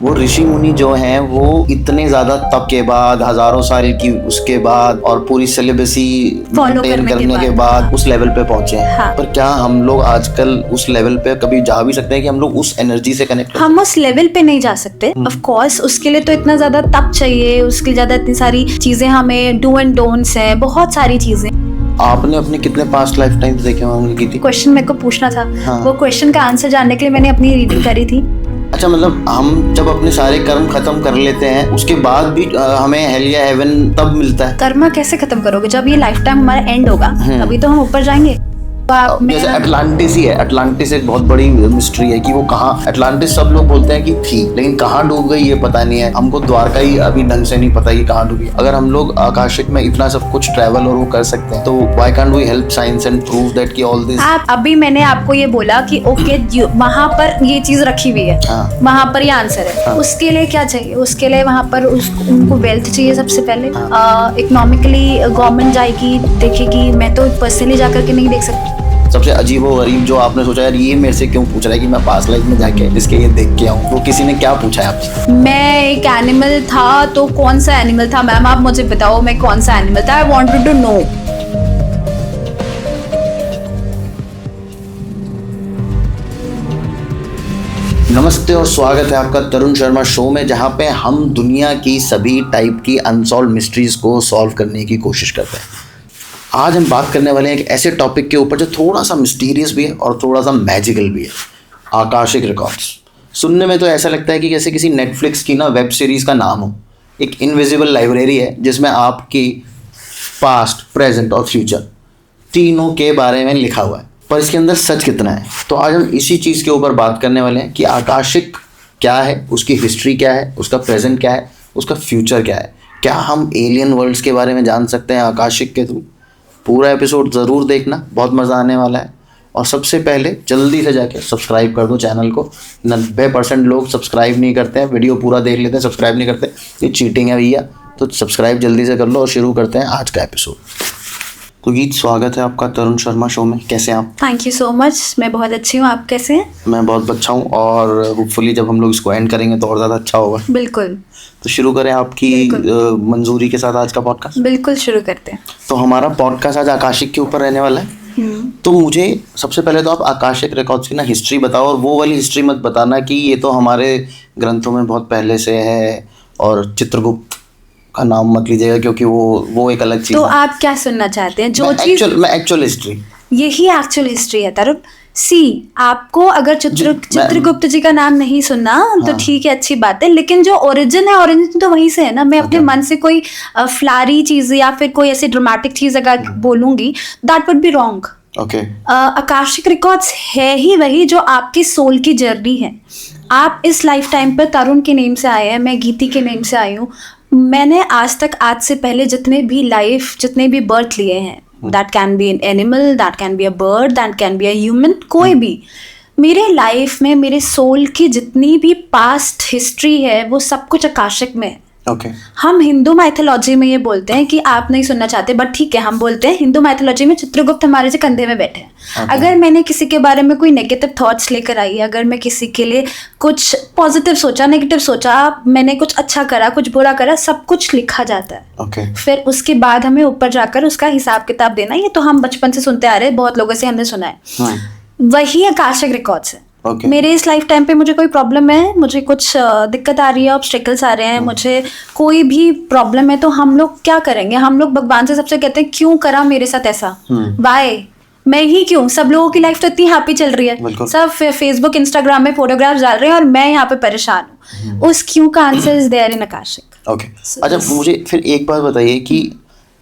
वो ऋषि मुनि जो हैं वो इतने ज्यादा तप के बाद, हजारों साल की उसके बाद और पूरी सिलेबसी Follow मेंटेन करने करने के के बाद, बाद उस लेवल पे पहुंचे हैं। हाँ। पर क्या हम लोग आजकल उस लेवल पे कभी जा भी सकते हैं कि हम लोग उस एनर्जी से कनेक्ट हम उस लेवल पे नहीं जा सकते ऑफ कोर्स। उसके लिए तो इतना ज्यादा तप चाहिए, उसके लिए ज्यादा इतनी सारी चीजें, हमें डू एंड डोंट्स हैं, बहुत सारी चीजें। आपने अपने कितने पास्ट लाइफ टाइम्स देखे होंगे की थी? क्वेश्चन मेरे को पूछना था, हाँ। वो क्वेश्चन का आंसर जानने के लिए मैंने अपनी रीडिंग करी थी। अच्छा, मतलब हम जब अपने सारे कर्म खत्म कर लेते हैं उसके बाद भी हमें हेल या हेवन तब मिलता है? कर्मा कैसे खत्म करोगे? जब ये लाइफ टाइम हमारा एंड होगा तभी तो हम ऊपर जाएंगे। जैसे अटलांटिस ही है। अटलांटिस एक बहुत बड़ी मिस्ट्री है कि वो कहाँ, अटलांटिस सब लोग बोलते हैं कि थी, लेकिन कहाँ डूब गई ये पता नहीं है हमको। द्वारका ही अभी ढंग से नहीं पता ये कहाँ डूबी। अगर हम लोग आकाशिक में इतना सब कुछ ट्रैवल और वो कर सकते हैं तो why can't we help science and prove that कि ऑल दिस। अभी मैंने आपको ये बोला कि ओके वहाँ पर ये चीज रखी हुई है, हाँ। वहाँ पर ये आंसर है। हाँ। उसके लिए क्या चाहिए? उसके लिए वहाँ पर उनको वेल्थ चाहिए सबसे पहले। इकोनॉमिकली गवर्नमेंट जाएगी, देखेगी। मैं तो पर्सनली जाकर के नहीं देख सकती। सबसे अजीब व गरीब जो आपने सोचा यार ये मेरे से क्यों पूछ रहा है कि मैं पास्ट लाइफ में जाके इसके ये देख के आऊँ, वो किसी ने क्या पूछा है आपसे? मैं एक एनिमल था, तो कौन सा एनिमल था मैम? आप मुझे बताओ मैं कौन सा एनिमल था। I wanted to know. नमस्ते और स्वागत है आपका तरुण शर्मा शो में, जहाँ पे हम दुनिया की सभी टाइप की अनसॉल्व मिस्ट्रीज को सॉल्व करने की कोशिश करते हैं। आज हम बात करने वाले हैं एक ऐसे टॉपिक के ऊपर जो थोड़ा सा मिस्टीरियस भी है और थोड़ा सा मैजिकल भी है। Akashic records. सुनने में तो ऐसा लगता है कि जैसे किसी नेटफ्लिक्स की ना वेब सीरीज का नाम हो। एक इनविजिबल लाइब्रेरी है जिसमें आपकी पास्ट, प्रेजेंट और फ्यूचर तीनों के बारे में लिखा हुआ है, पर इसके अंदर सच कितना है। तो आज हम इसी चीज़ के ऊपर बात करने वाले हैं कि आकाशिक क्या है, उसकी हिस्ट्री क्या है, उसका प्रेजेंट क्या है, उसका फ्यूचर क्या है। क्या हम एलियन वर्ल्ड्स के बारे में जान सकते हैं आकाशिक के थ्रू? पूरा एपिसोड ज़रूर देखना, बहुत मज़ा आने वाला है। और सबसे पहले जल्दी से जाके सब्सक्राइब कर दो चैनल को। 90% लोग सब्सक्राइब नहीं करते हैं, वीडियो पूरा देख लेते हैं, सब्सक्राइब नहीं करते। ये चीटिंग है भैया, तो सब्सक्राइब जल्दी से कर लो और शुरू करते हैं आज का एपिसोड। तो गीत, स्वागत है आपका तरुण शर्मा शो में। कैसे हैं आप? Thank you so much. मैं बहुत अच्छी हूँ, आप कैसे हैं? मैं बहुत अच्छा हूँ और होपफुली जब हम लोग इसको एंड करेंगे तो और ज़्यादा अच्छा होगा। बिल्कुल। तो शुरू करें आपकी मंजूरी के साथ आज का पॉडकास्ट? बिल्कुल शुरू करते हैं। तो हमारा पॉडकास्ट आज आकाशिक के ऊपर रहने वाला है। तो मुझे सबसे पहले तो आप आकाशिक रिकॉर्ड्स की ना हिस्ट्री बताओ, और वो वाली हिस्ट्री मत बताना कि ये तो हमारे ग्रंथों में बहुत पहले से है, और चित्रगुप्त का नाम मत लीजिएगा क्योंकि वो एक अलग चीज़ तो है। आप क्या सुनना चाहते हैं? जो चीज मैं एक्चुअल हिस्ट्री, यही एक्चुअल हिस्ट्री है तरुण। आपको अगर चित्रगुप्त जी का नाम नहीं सुनना तो ठीक है, अच्छी बात है, लेकिन जो ओरिजिन है, ओरिजिन तो वहीं से है ना। मैं अपने मन से कोई फ्लारी चीज या फिर कोई ऐसी ड्रामेटिक चीज अगर बोलूंगी, that would be wrong. Okay. Akashic records है ही वही जो आपकी सोल की जर्नी है। आप इस लाइफ टाइम पर तरुण के नेम से आए हैं, मैं गीति के नेम से आई हूँ। मैंने आज तक, आज से पहले जितने भी बर्थ लिए हैं, that can be an animal, that can be a bird, that can be a human, कोई भी, मेरे लाइफ में मेरे सोल की जितनी भी पास्ट हिस्ट्री है वो सब कुछ आकाशिक में है। ओके। हम हिंदू माइथोलॉजी में ये बोलते हैं कि आप नहीं सुनना चाहते, बट ठीक है, हम बोलते हैं हिंदू माइथोलॉजी में चित्रगुप्त हमारे से कंधे में बैठे हैं। अगर मैंने किसी के बारे में कोई नेगेटिव थॉट्स लेकर आई, अगर मैं किसी के लिए कुछ पॉजिटिव सोचा, नेगेटिव सोचा, मैंने कुछ अच्छा करा, कुछ बुरा करा, सब कुछ लिखा जाता है। ओके। फिर उसके बाद हमें ऊपर जाकर उसका हिसाब किताब देना। ये तो हम बचपन से सुनते आ रहे हैं, बहुत लोगों से हमने सुना है। वही आकाशिक रिकॉर्ड्स है। Okay. मेरे इस लाइफ टाइम पे मुझे कोई प्रॉब्लम है, मुझे कुछ दिक्कत आ रही है, ऑब्स्टेकल्स आ रहे हैं, मुझे कोई भी प्रॉब्लम है, तो हम लोग क्या करेंगे? हम लोग भगवान से सबसे कहते हैं क्यों करा मेरे साथ ऐसा, वाई, मैं ही क्यों? सब लोगों की लाइफ तो इतनी हैप्पी चल रही है, सब फेसबुक इंस्टाग्राम में फोटोग्राफ्स डाल रहे हैं और मैं यहाँ पे परेशान हूँ। उस क्यों का answer is there in Akashic. Okay. अच्छा, मुझे फिर एक बात बताइए कि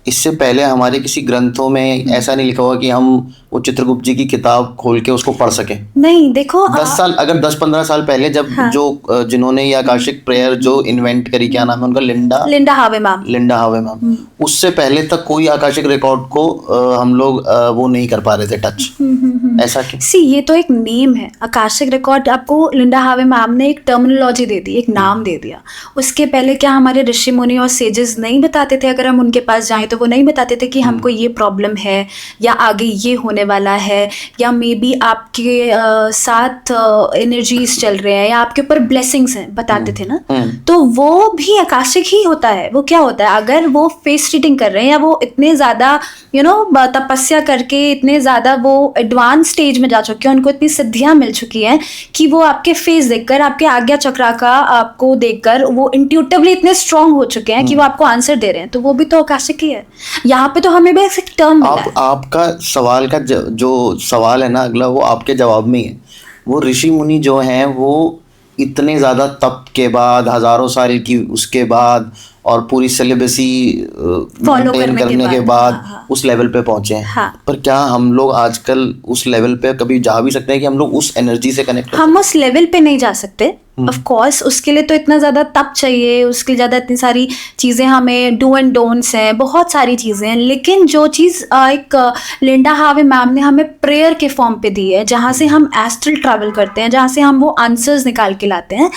इससे पहले हमारे किसी ग्रंथों में ऐसा नहीं लिखा हुआ कि हम वो चित्रगुप्त जी की किताब खोल के उसको पढ़ सकें? नहीं, देखो 10-15 साल पहले जब जिन्होंने ये आकाशिक प्रेयर जो इन्वेंट करी, क्या नाम है उनका? लिंडा हावे मैम। उससे पहले तक कोई आकाशिक रिकॉर्ड को हम लोग वो नहीं कर पा रहे थे टच। ऐसा क्यों? ये तो एक नेम है आकाशिक रिकॉर्ड। आपको लिंडा हावे मैम ने एक टर्मिनोलॉजी दे दी, एक नाम दे दिया। उसके पहले क्या हमारे ऋषि मुनि और सेजेस नहीं बताते थे अगर हम उनके पास जाएं तो वो नहीं बताते थे कि हमको ये प्रॉब्लम है या आगे ये होने वाला है, या मे बी आपके साथ एनर्जीज चल रहे हैं या आपके ऊपर ब्लेसिंग्स हैं, बताते थे ना। तो वो भी आकाशिक ही होता है। वो क्या होता है, अगर वो फेस रीडिंग कर रहे हैं या वो इतने ज़्यादा तपस्या करके इतने ज़्यादा वो एडवांस स्टेज में जा चुके हैं, उनको इतनी सिद्धियाँ मिल चुकी हैं कि वो आपके फेस देखकर, आपके आज्ञा चक्रा का आपको देखकर वो इंट्यूटिवली इतने स्ट्रांग हो चुके हैं कि वो आपको आंसर दे रहे हैं। तो वो भी तो आकाशिक ही है। यहाँ पे तो हमें बस एक टर्म मिला है। आपका सवाल का जो सवाल है ना अगला, वो आपके जवाब में ही है। वो ऋषि मुनि जो हैं वो इतने ज़्यादा तप के बाद, हज़ारों साल की उसके बाद और पूरी सेलिब्रेसी फॉलो करने के बाद उस लेवल पे पहुंचे हैं। हाँ। पर क्या हम लोग आजकल उस लेवल पे कभी जा भी सकते हैं कि हम लोग उस एनर्जी से कनेक्ट? हम उस लेवल पे नहीं जा सकते ऑफ कोर्स। उसके लिए तो इतना ज़्यादा तप चाहिए, उसके लिए ज़्यादा इतनी सारी चीज़ें, हमें डू एंड डोंट्स हैं, बहुत सारी चीज़ें हैं। लेकिन जो चीज़ एक लिंडा हावे मैम ने हमें प्रेयर के फॉर्म पे दी है, जहाँ से हम एस्ट्रल ट्रैवल करते हैं, जहाँ से हम वो आंसर्स निकाल के लाते हैं,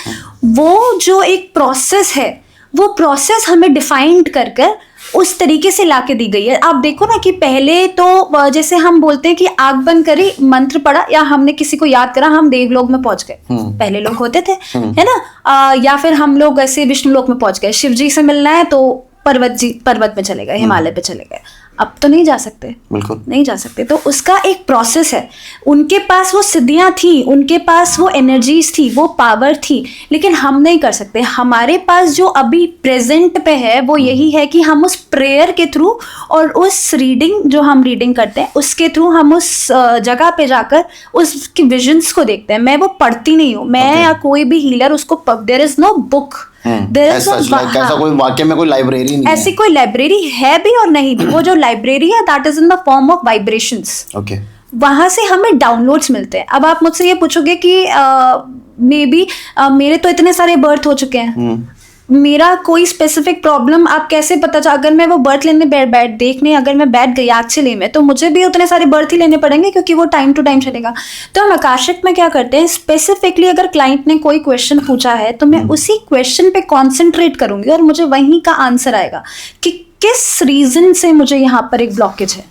वो जो एक प्रोसेस है, वो प्रोसेस हमें डिफाइंड कर कर उस तरीके से लाके दी गई है। आप देखो ना कि पहले तो जैसे हम बोलते हैं कि आग बंद करी, मंत्र पढ़ा या हमने किसी को याद करा, हम देवलोक में पहुंच गए। पहले लोग होते थे, है ना। या फिर हम लोग ऐसे विष्णु लोक में पहुंच गए। शिव जी से मिलना है तो पर्वत में चले गए, हिमालय पे चले गए। अब तो नहीं जा सकते, बिल्कुल नहीं जा सकते। तो उसका एक प्रोसेस है। उनके पास वो सिद्धियां थी, उनके पास वो एनर्जीज थी, वो पावर थी, लेकिन हम नहीं कर सकते। हमारे पास जो अभी प्रेजेंट पे है वो यही है कि हम उस प्रेयर के थ्रू और उस रीडिंग जो हम रीडिंग करते हैं उसके थ्रू हम उस जगह पे जाकर उसकी विजन्स को देखते हैं। मैं वो पढ़ती नहीं हूँ, मैं या कोई भी हीलर उसको, देयर इज नो बुक, ऐसा कोई वाक्य में कोई लाइब्रेरी नहीं ऐसी कोई लाइब्रेरी है भी और नहीं भी। वो जो लाइब्रेरी है that is in the form of vibrations. Okay, वहां से हमें डाउनलोड्स मिलते हैं। अब आप मुझसे ये पूछोगे कि मे बी मेरे तो इतने सारे बर्थ हो चुके हैं, मेरा कोई स्पेसिफिक प्रॉब्लम आप कैसे पता चला? अगर मैं वो बर्थ लेने देखने अगर मैं बैठ गई एक्चुअली में, तो मुझे भी उतने सारे बर्थ ही लेने पड़ेंगे, क्योंकि वो टाइम टू टाइम चलेगा। तो हम आकाशिक में क्या करते हैं, स्पेसिफिकली अगर क्लाइंट ने कोई क्वेश्चन पूछा है तो मैं उसी क्वेश्चन पे कॉन्सेंट्रेट करूंगी और मुझे वहीं का आंसर आएगा कि किस रीजन से मुझे यहाँ पर एक ब्लॉकेज है।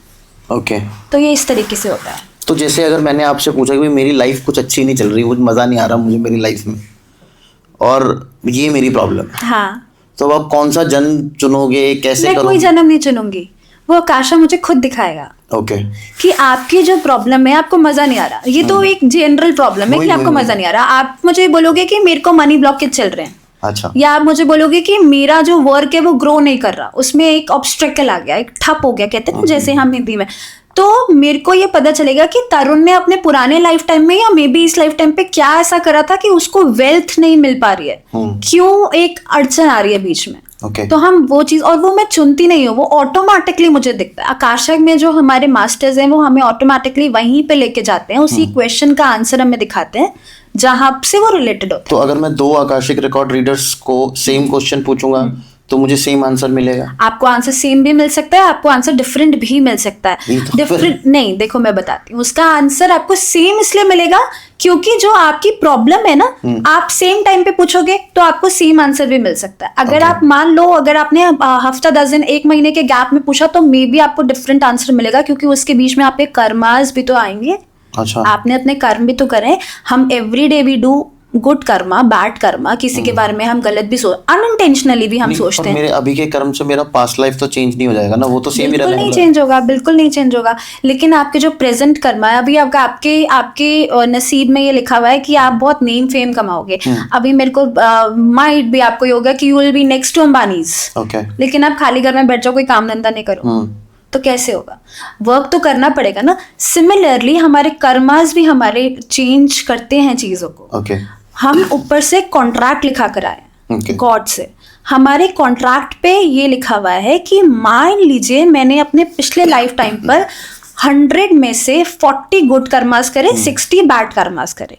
ओके, तो ये इस तरीके से होता है। तो जैसे अगर मैंने आपसे पूछा कि मेरी लाइफ कुछ अच्छी नहीं चल रही, कुछ मज़ा नहीं आ रहा मुझे मेरी लाइफ में, और ये मेरी प्रॉब्लम है, हाँ, तो आप कौन सा जन्म चुनोगे, कैसे करोगे? मैं कोई जन्म नहीं चुनूंगी, वो आकाशा मुझे खुद दिखाएगा। ओके, कि आपकी जो प्रॉब्लम है, आपको मजा नहीं आ रहा, ये तो एक जनरल प्रॉब्लम है कि आपको मजा नहीं आ रहा। आप मुझे बोलोगे कि मेरे को मनी ब्लॉकेज चल रहे हैं, अच्छा, या आप मुझे बोलोगे कि मेरा जो वर्क है वो ग्रो नहीं कर रहा, उसमें एक ऑब्स्ट्रकल आ गया, एक ठप हो गया, कहते हैं जैसे हम हिंदी में। तो मेरे को ये पता चलेगा कि तरुण ने अपने पुराने लाइफ टाइम में या मे बी इस लाइफ टाइम पे क्या ऐसा करा था कि उसको वेल्थ नहीं मिल पा रही है, क्यों एक अड़चन आ रही है बीच में। Okay. तो हम वो चीज, और वो मैं चुनती नहीं हूँ, वो ऑटोमेटिकली मुझे दिखता है। आकाशक में जो हमारे मास्टर्स हैं वो हमें ऑटोमेटिकली वहीं पे लेके जाते हैं, उसी क्वेश्चन का आंसर हमें दिखाते हैं जहां से वो रिलेटेड होता है। तो अगर मैं 2 आकाशिक रिकॉर्ड रीडर्स को सेम क्वेश्चन पूछूंगा तो मुझे सेम आंसर मिलेगा? आपको आंसर सेम भी मिल सकता है, आपको आंसर डिफरेंट भी मिल सकता है। डिफरेंट नहीं, देखो मैं बताती हूँ, उसका आंसर आपको सेम इसलिए मिलेगा क्योंकि जो आपकी प्रॉब्लम है ना, आप सेम टाइम पे पूछोगे तो आपको सेम आंसर भी मिल सकता है। अगर आप मान लो, अगर आपने हफ्ता 10 दिन 1 महीने के गैप में पूछा तो मे बी आपको डिफरेंट आंसर मिलेगा, क्योंकि उसके बीच में आपके कर्मास भी तो आएंगे। अच्छा, आपने अपने कर्म भी तो करें। हम every day we do good karma, bad karma, किसी के बारे में हम गलत भी अनइंटेंशनली भी हम सोचते हैं। मेरे अभी के कर्म से मेरा पास्ट लाइफ तो चेंज नहीं हो जाएगा ना, वो तो सेम ही रहेगा। नहीं चेंज होगा, बिल्कुल नहीं चेंज होगा। लेकिन आपके जो प्रेजेंट कर्मा है, अभी आपके नसीब में ये लिखा हुआ है कि आप बहुत नेम फेम कमाओगे। अभी मेरे को माइट भी आपको ये होगा कि you will be next to Ambanis, लेकिन आप खाली घर में बैठ जाओ, कोई काम धंधा नहीं करो, तो कैसे होगा? वर्क तो करना पड़ेगा ना। सिमिलरली हमारे कर्मास भी हमारे चेंज करते हैं चीजों को। हम ऊपर से कॉन्ट्रैक्ट लिखा कर आए गॉड से। हमारे कॉन्ट्रैक्ट पे ये लिखा हुआ है कि मान लीजिए मैंने अपने पिछले लाइफ टाइम पर 100 में से 40 गुड कर्मास करे, 60 बैड कर्मास करे।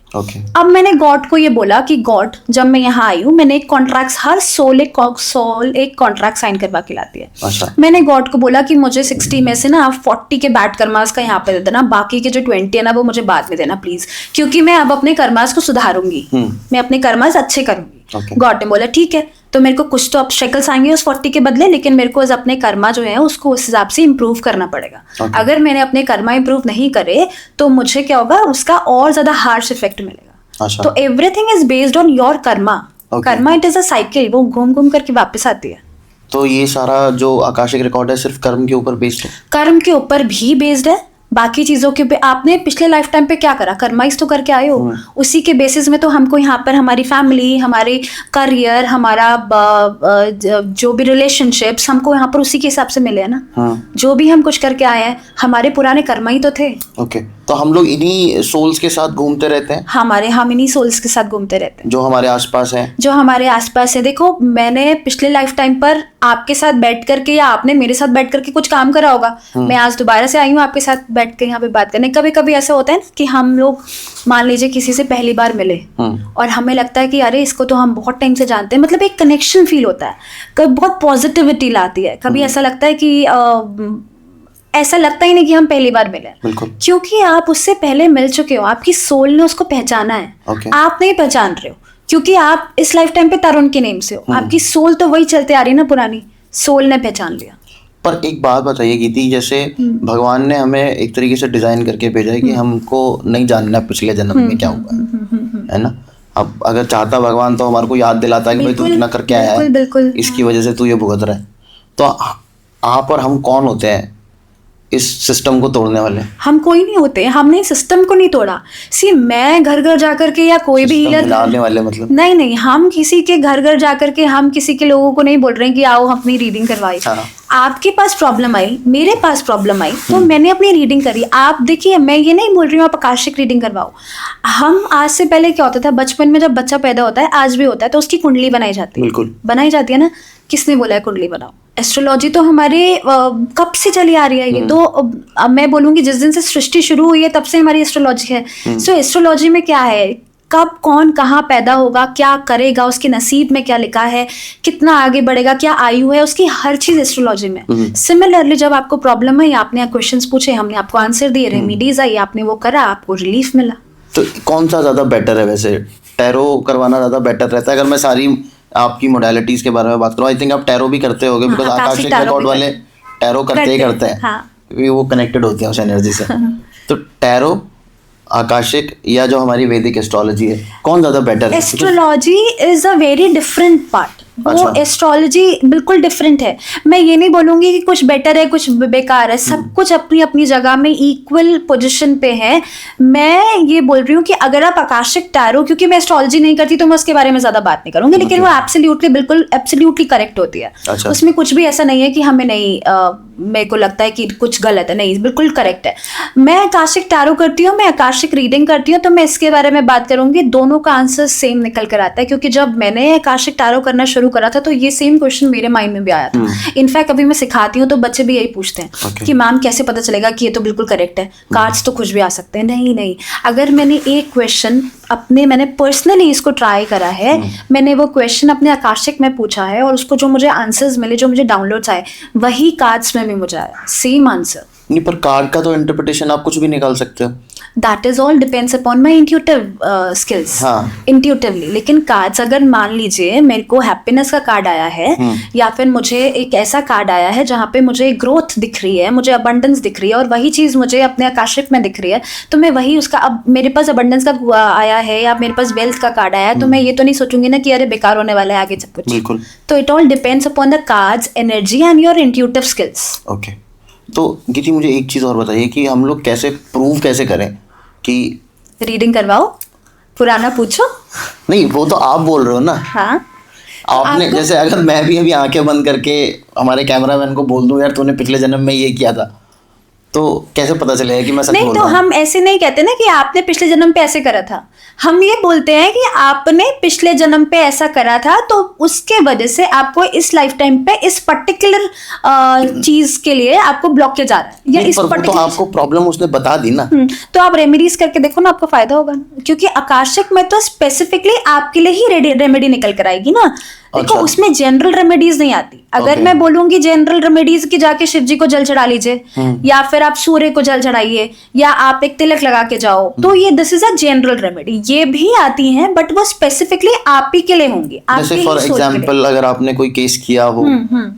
अब मैंने गॉड को ये बोला कि गॉड, जब मैं यहाँ आई हूँ मैंने एक कॉन्ट्रैक्ट, हर सोल एक कॉन्ट्रैक्ट साइन करवा के लाती है। अच्छा। मैंने गॉड को बोला कि मुझे 60 में से ना 40 के बैड कर्मास का यहाँ पे दे देना, बाकी के जो 20 है ना वो मुझे बाद में देना प्लीज, क्योंकि मैं अब अपने कर्मास को सुधारूंगी, मैं अपने कर्मास अच्छे करूंगी। Okay. गॉड ने बोला ठीक है, तो मेरे को कुछ तो ऑब्स्टेकल्स आएंगे उस 40 के बदले, लेकिन मेरे को अपने कर्मा जो है उसको उस हिसाब से इम्प्रूव करना पड़ेगा। Okay. अगर मैंने अपने कर्मा इम्प्रूव नहीं करे तो मुझे क्या होगा, उसका और ज्यादा हार्श इफेक्ट मिलेगा। अच्छा। तो everything is based on your Karma. Okay. Karma it is a cycle, वो घूम घूम करके वापस आती है। तो ये सारा जो आकाशिक रिकॉर्ड है सिर्फ कर्म के ऊपर बेस्ड है? कर्म के ऊपर भी बेस्ड है, बाकी चीजों के आपने पिछले लाइफ टाइम पे क्या करा, कर्माइज तो करके आए हो, उसी के बेसिस में तो हमको यहाँ पर हमारी फैमिली, हमारे करियर, हमारा जो भी रिलेशनशिप्स हमको यहाँ पर उसी के हिसाब से मिले हैं ना। जो भी हम कुछ करके आए हैं हमारे पुराने कर्मा ही तो थे। ओके, तो हम लोग इन्हीं सोल्स के साथ घूमते रहते हैं? हम इन्हीं सोल्स के साथ घूमते रहते हैं जो हमारे आसपास है। जो हमारे आसपास है। देखो, मैंने पिछले लाइफ टाइम पर आपके साथ बैठ करके या आपने मेरे साथ बैठ करके कुछ काम करा होगा। मैं आज दोबारा से आई हूँ आपके साथ बैठ के यहाँ पे बात करने। कभी कभी ऐसा होता है ना कि हम लोग मान लीजिए किसी से पहली बार मिले और हमें लगता है कि अरे इसको तो हम बहुत टाइम से जानते हैं, मतलब एक कनेक्शन फील होता है, कभी बहुत पॉजिटिविटी लाती है, कभी ऐसा लगता है कि ऐसा लगता ही नहीं कि हम पहली बार मिले, क्योंकि आप उससे पहले मिल चुके हो, आपकी सोल ने उसको पहचाना है। आप नहीं पहचान रहे हो क्योंकि आप इस लाइफ टाइम पे तरुण के नेम से हो, आपकी सोल तो वही चलते आ रही है ना, पुरानी सोल ने पहचान लिया। पर एक बात बताइए गीति, जैसे भगवान ने हमें एक तरीके से डिजाइन करके भेजा है कि हमको नहीं जानना पिछले जन्म में क्या हुआ है ना। अब अगर चाहता भगवान तो हमारे को याद दिलाता है कि भाई तू इतना करके आया है, इसकी वजह से तू ये भुगत रहा है। तो आप और हम कौन होते हैं इस सिस्टम को तोड़ने वाले? हम कोई नहीं होते, हमने सिस्टम को नहीं तोड़ा। सी मैं घर घर जाकर के या कोई भी हीलर हिलाने वाले मतलब नहीं, हम किसी के घर घर जाकर के हम किसी के लोगों को नहीं बोल रहे हैं कि आओ अपनी रीडिंग करवाई। आपके पास प्रॉब्लम आई, मेरे पास प्रॉब्लम आई, तो मैंने अपनी रीडिंग करी। आप देखिए, मैं ये नहीं बोल रही हूँ आप आकाशिक रीडिंग करवाओ। हम आज से पहले क्या होता था, बचपन में जब बच्चा पैदा होता है, आज भी होता है, तो उसकी कुंडली बनाई जाती है। बिल्कुल बनाई जाती है ना। किसने बोला है कुंडली बनाओ? एस्ट्रोलॉजी तो हमारे कब से चली आ रही है। ये तो अब मैं बोलूंगी जिस दिन से सृष्टि शुरू हुई है तब से हमारी एस्ट्रोलॉजी है। सो एस्ट्रोलॉजी में क्या है, कब कौन कहाँ पैदा होगा, क्या करेगा, उसके नसीब में क्या लिखा है, कितना आगे बढ़ेगा, क्या आयु है, उसकी हर चीज एस्ट्रोलॉजी में। सिमिलरली जब आपको प्रॉब्लम है, आपने क्वेश्चंस पूछे, हमने आपको आंसर दिए, रेमेडीज आई, आपने वो करा, आपको रिलीफ मिला। तो कौन सा ज्यादा बेटर है वैसे? टैरो करवाना ज्यादा बेटर रहता है? अगर मैं सारी आपकी मोडालिटीज के बारे में बात करूँ, आई थिंक आप टैरो भी करते होगे, बिकॉज आकाशिक रिकॉर्ड वाले टैरो करते हैं। वो कनेक्टेड होती है उस एनर्जी से। तो टैरो, आकाशिक या जो हमारी वैदिक एस्ट्रोलॉजी है, कौन ज्यादा बेटर है? Astrology is a very different part. वो एस्ट्रोलॉजी बिल्कुल डिफरेंट है। मैं ये नहीं बोलूंगी कि कुछ बेटर है कुछ बेकार है, सब कुछ अपनी अपनी जगह में इक्वल पोजीशन पे है। मैं ये बोल रही हूँ कि अगर आप आकाशिक टैरो, क्योंकि मैं एस्ट्रोलॉजी नहीं करती तो मैं उसके बारे में ज्यादा बात नहीं करूंगी, लेकिन वो एब्सोल्युटली बिल्कुल एब्सोल्युटली करेक्ट होती है। उसमें कुछ भी ऐसा नहीं है कि हमें नहीं मेरे को लगता है कि कुछ गलत है, नहीं, बिल्कुल करेक्ट है। मैं आकाशिक टैरो करती हूँ, मैं आकाशिक रीडिंग करती हूँ, तो मैं इसके बारे में बात करूंगी। दोनों का आंसर सेम निकल कर आता है, क्योंकि जब मैंने आकाशिक टैरो करना शुरू करा था तो ये सेम क्वेश्चन मेरे माइंड में भी आया था। इनफैक्ट अभी मैं सिखाती हूँ तो बच्चे भी यही पूछते हैं कि मैम कैसे पता चलेगा कि ये तो बिल्कुल करेक्ट है, कार्ड्स तो कुछ भी आ सकते हैं। नहीं, अगर मैंने एक क्वेश्चन मैंने पर्सनली इसको ट्राई करा है, मैंने वो क्वेश्चन अपने आकाशिक में पूछा है और उसको जो मुझे आंसर्स मिले, जो मुझे डाउनलोड्स आए, वही कार्ड्स में भी मुझे आया, सेम आंसर। नहीं, पर कार्ड का तो इंटरप्रिटेशन आप कुछ भी निकाल सकते हो। That is all depends upon my intuitive skills, intuitively. लेकिन कार्ड्स, अगर मान लीजिए मेरे को हैप्पीनेस का कार्ड आया है, या फिर मुझे एक ऐसा कार्ड आया है जहाँ पे मुझे ग्रोथ दिख रही है, मुझे अबंडेंस दिख रही है, और वही चीज मुझे अपने आकाशिक में दिख रही है, तो मैं वही उसका, अब मेरे पास अबंडेंस का आया है या मेरे पास वेल्थ का कार्ड आया है, तो मैं ये तो नहीं सोचूंगी ना कि अरे बेकार होने वाला है आगे सब कुछ। बिल्कुल। तो it all depends upon the cards, energy and your intuitive skills. Okay, तो गीति मुझे एक चीज और बताइए कि हम लोग कैसे प्रूव कैसे करें कि रीडिंग करवाओ, पुराना पूछो? नहीं, वो तो आप बोल रहे हो ना। हाँ, आपने जैसे, अगर मैं भी अभी आंखें बंद करके हमारे कैमरामैन को बोल दूं यार तूने पिछले जन्म में ये किया था, तो कैसे पता चलेगा कि मैं सच बोल रहा हूं? नहीं, तो हम ऐसे नहीं कहते ना कि आपने पिछले जन्म पे ऐसे करा था। हम ये बोलते हैं कि आपने पिछले जन्म पे ऐसा करा था, तो उसके वजह से आपको इस लाइफ टाइम पे इस पर्टिकुलर चीज के लिए आपको ब्लॉकेज आ रहा है, या इस पर्टिकुलर, तो आपको प्रॉब्लम उसने बता दी ना। तो आप रेमेडीज करके देखो ना, आपको फायदा होगा ना, क्योंकि आकाशिक में तो स्पेसिफिकली आपके लिए ही रेमेडी निकल कर आएगी ना। देखो अच्छा। उसमें जनरल रेमेडीज नहीं आती। अगर Okay. मैं बोलूंगी जनरल रेमेडीज की जाके शिव जी को जल चढ़ा लीजिए, या फिर आप सूर्य को जल चढ़ाइए, या आप एक तिलक लगा के जाओ, तो ये this is a general remedy. ये भी आती हैं बट वो स्पेसिफिकली आप ही के लिए होंगी, जैसे आपके फॉर ही सोल के लिए। एग्जांपल अगर आपने कोई केस किया हो,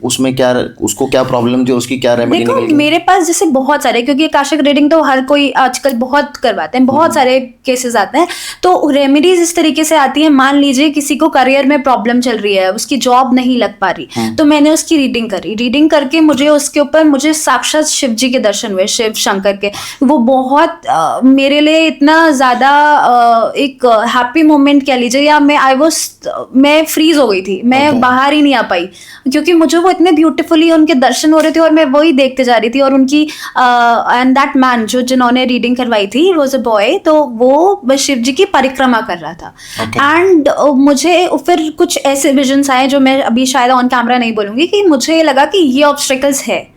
उसमें क्या, उसको क्या प्रॉब्लम थी, उसकी क्या रेमेडी देखो निकल गई? मेरे पास जैसे बहुत सारे, क्योंकि आकाशिक रीडिंग तो हर कोई आजकल बहुत करवाते हैं, बहुत सारे केसेस आते हैं, तो रेमेडीज इस तरीके से आती है। मान लीजिए किसी को करियर में प्रॉब्लम चल रही है, उसकी जॉब नहीं लग पा रही, तो मैंने उसकी रीडिंग करी। रीडिंग करके मुझे उसके ऊपर मुझे साक्षात शिव जी के दर्शन हुए, शिव शंकर के। वो बहुत मेरे लिए इतना ज्यादा एक हैप्पी मोमेंट कह लीजिए, या मैं फ्रीज हो गई थी, मैं बाहर ही नहीं आ पाई, क्योंकि मुझे वो इतने ब्यूटीफुली उनके दर्शन हो रहे थे और मैं वही देखते जा रही थी। और उनकी एंड दैट मैन जिन्होंने रीडिंग करवाई थी वाज अ बॉय, तो वो शिव जी की परिक्रमा कर रहा था। एंड मुझे फिर कुछ ऐसे विजन्स आए जो मैं अभी शायद ऑन कैमरा नहीं बोलूंगी, कि मुझे लगा कि ये ऑब्स्टेकल्स है।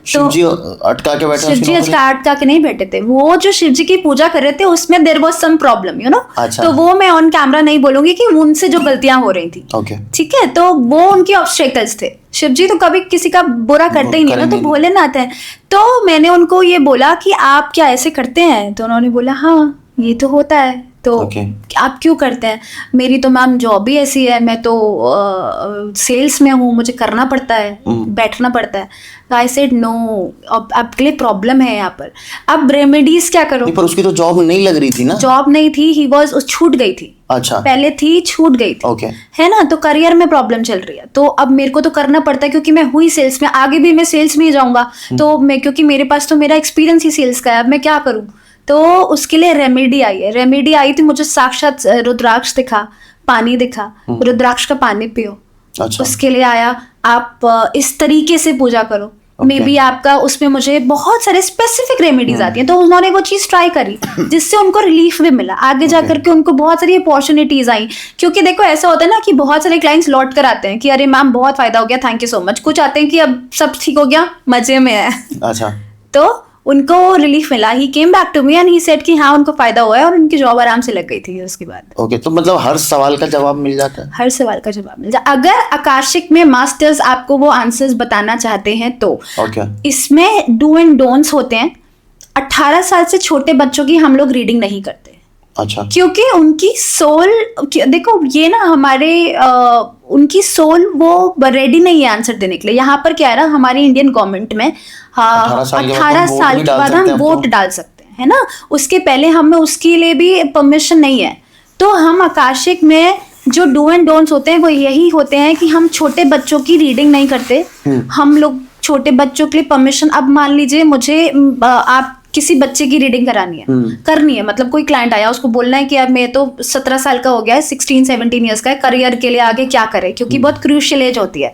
शिव जी अटका के बैठे, शिव जी अटका के नहीं बैठे थे, वो जो शिव जी की पूजा कर रहे थे उसमें there was some problem, you know. तो वो मैं ऑन कैमरा नहीं बोलूंगी कि उनसे जो गलतियां हो रही थी, ठीक है, तो वो उनकी ऑब्स्टेकल्स थे। शिव जी तो कभी किसी का बुरा करते ही नहीं ना, तो भोलेनाथ है। तो मैंने उनको ये बोला कि आप क्या ऐसे करते हैं? तो उन्होंने बोला हाँ ये तो होता है। तो आप क्यों करते हैं? मेरी तो मैम जॉब ही ऐसी है, मैं तो सेल्स में हूँ, मुझे करना पड़ता है, बैठना पड़ता है। आई सेड नो, आपके लिए प्रॉब्लम है यहाँ पर। अब रेमेडीज क्या करो? पर उसकी तो जॉब नहीं लग रही थी ना। जॉब नहीं थी, ही वाज छूट गई थी। अच्छा, पहले थी, छूट गई थी, है ना। तो करियर में प्रॉब्लम चल रही है, तो अब मेरे को तो करना पड़ता है, क्योंकि मैं हुई सेल्स में, आगे भी मैं सेल्स में ही जाऊंगा। तो मैं, क्योंकि मेरे पास तो मेरा एक्सपीरियंस ही सेल्स का है, अब मैं क्या करूं? तो उसके लिए रेमेडी आई है। रेमेडी आई थी, मुझे साक्षात रुद्राक्ष दिखा, पानी दिखा, रुद्राक्ष का पानी पियो। अच्छा। उसके लिए आया, आप इस तरीके से पूजा करो, मे बी आपका उसमें मुझे बहुत सारे स्पेसिफिक रेमेडीज आती हैं। तो उन्होंने वो चीज ट्राई करी, जिससे उनको रिलीफ भी मिला। आगे जाकर के उनको बहुत सारी अपॉर्चुनिटीज आई, क्योंकि देखो ऐसा होता है ना कि बहुत सारे क्लाइंट्स लौट कर आते हैं कि अरे मैम बहुत फायदा हो गया, थैंक यू सो मच। कुछ आते हैं कि अब सब ठीक हो गया, मजे में है। अच्छा। तो उनको रिलीफ मिला। He came back to me and he said कि हाँ उनको फायदा हुआ है, और उनकी जॉब आराम से लग गई थी उसके बाद। ओके, तो मतलब हर सवाल का जवाब मिल जाता है? हर सवाल का जवाब मिल जाता। अगर आकाशिक में मास्टर्स आपको वो आंसर्स बताना चाहते हैं तो इसमें डू एंड डोंट्स होते हैं। 18 साल से छोटे बच्चों की हम लोग रीडिंग नहीं करते। अच्छा। क्योंकि उनकी सोल, देखो ये ना हमारे उनकी सोल वो रेडी नहीं है आंसर देने के लिए। यहाँ पर क्या है ना, हमारी इंडियन गवर्नमेंट में 18 साल के बाद हम वोट डाल सकते हैं, है ना। उसके पहले हमें उसके लिए भी परमिशन नहीं है। तो हम आकाशिक में जो डू एंड डोंट्स होते हैं वो यही होते हैं कि हम छोटे बच्चों की रीडिंग नहीं करते। हम लोग छोटे बच्चों के लिए परमिशन, अब मान लीजिए मुझे आप किसी बच्चे की रीडिंग करानी है, करनी है, मतलब कोई क्लाइंट आया, उसको बोलना है कि अब मैं तो 17 साल का हो गया है, 16-17 ईयर्स का है, करियर के लिए आगे क्या करे, क्योंकि बहुत क्रूशियल एज होती है।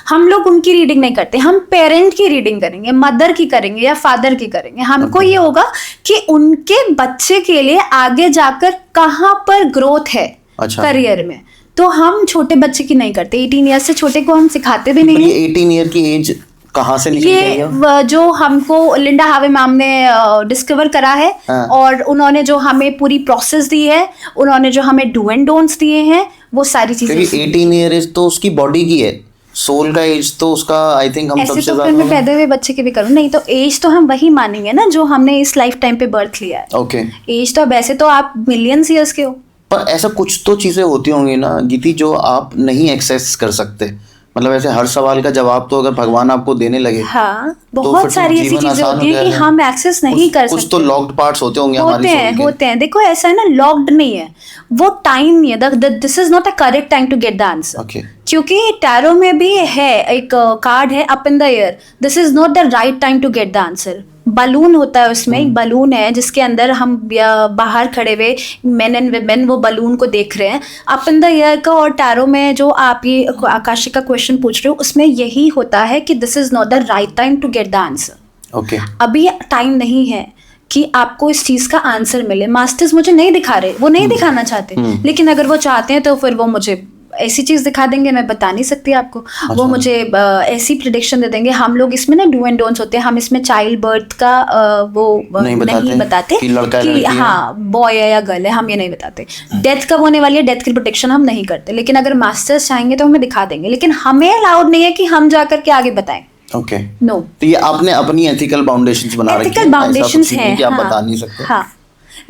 हम लोग उनकी रीडिंग नहीं करते, हम पेरेंट की रीडिंग करेंगे, मदर की करेंगे या फादर की करेंगे। हमको ये होगा कि उनके बच्चे के लिए आगे जाकर कहाँ पर ग्रोथ है करियर में। तो हम छोटे बच्चे की नहीं करते, 18 ईयर्स से छोटे को हम सिखाते भी नहीं है। 18 ईयर की एज कहाँ से निकल गई है? ये जो हमको लिंडा हावे मैम ने डिस्कवर करा है, और उन्होंने जो हमें पूरी प्रोसेस दी है, उन्होंने जो हमें डू एंड डोंट्स दिए हैं, वो सारी चीजें। 18 ईयर एज तो उसकी बॉडी की है, सोल का एज तो उसका आई थिंक हम सबसे ज्यादा। मैं पैदा हुए बच्चे की भी करूँ नहीं, तो एज तो हम वही मानेंगे ना जो हमने इस लाइफ टाइम पे बर्थ लिया है। ओके। एज तो वैसे तो आप मिलियंस ईयर्स के हो, पर ऐसा कुछ तो चीजें होती होंगी ना गीती, जो आप नहीं एक्सेस कर सकते। मतलब ऐसे हर सवाल का जवाब तो अगर भगवान आपको देने लगे, हाँ, बहुत सारी ऐसी चीजें होती हैं कि हम एक्सेस नहीं कर सकते। कुछ तो लॉक्ड पार्ट्स होते होंगे हमारी सोल के। होते हैं। देखो ऐसा है ना, लॉक्ड नहीं है, वो टाइम नहीं है। This is not a correct time to get the answer. क्योंकि टैरो में भी है एक कार्ड है up in the air, this is not the right time to get the answer. Balloon होता है उसमें, एक बलून है जिसके अंदर हम बाहर खड़े हुए मेन एंड विमेन वो बलून को देख रहे हैं अप इन द एयर का। और टैरो में जो आप ये आकाशिक का क्वेश्चन पूछ रहे हो, उसमें यही होता है कि this is not the right time to get the answer. Okay, अभी टाइम नहीं है कि आपको इस चीज का आंसर मिले। मास्टर्स मुझे नहीं दिखा रहे, वो नहीं दिखाना चाहते, लेकिन अगर वो चाहते हैं तो फिर वो मुझे ऐसी चीज़ दिखा देंगे, मैं बता नहीं सकती आपको। वो मुझे ऐसी प्रिडिक्शन दे देंगे। हम लोग इसमें ना डू एंड डोंट्स होते हैं, हम इसमें चाइल्ड बर्थ का वो नहीं बताते कि लड़का है, हाँ बॉय है या गर्ल है, हम ये नहीं बताते। डेथ कब होने वाली है, डेथ की प्रोटेक्शन हम नहीं करते, लेकिन अगर मास्टर्स चाहेंगे तो हमें दिखा देंगे, लेकिन हमें अलाउड नहीं है कि हम जाकर के आगे बताएं। ओके नो, तो ये आपने अपनी एथिकल बाउंडेशंस बना रखी है, एथिकल बाउंडेशंस है हैं, कि आप हाँ, बता नहीं सकते। हाँ,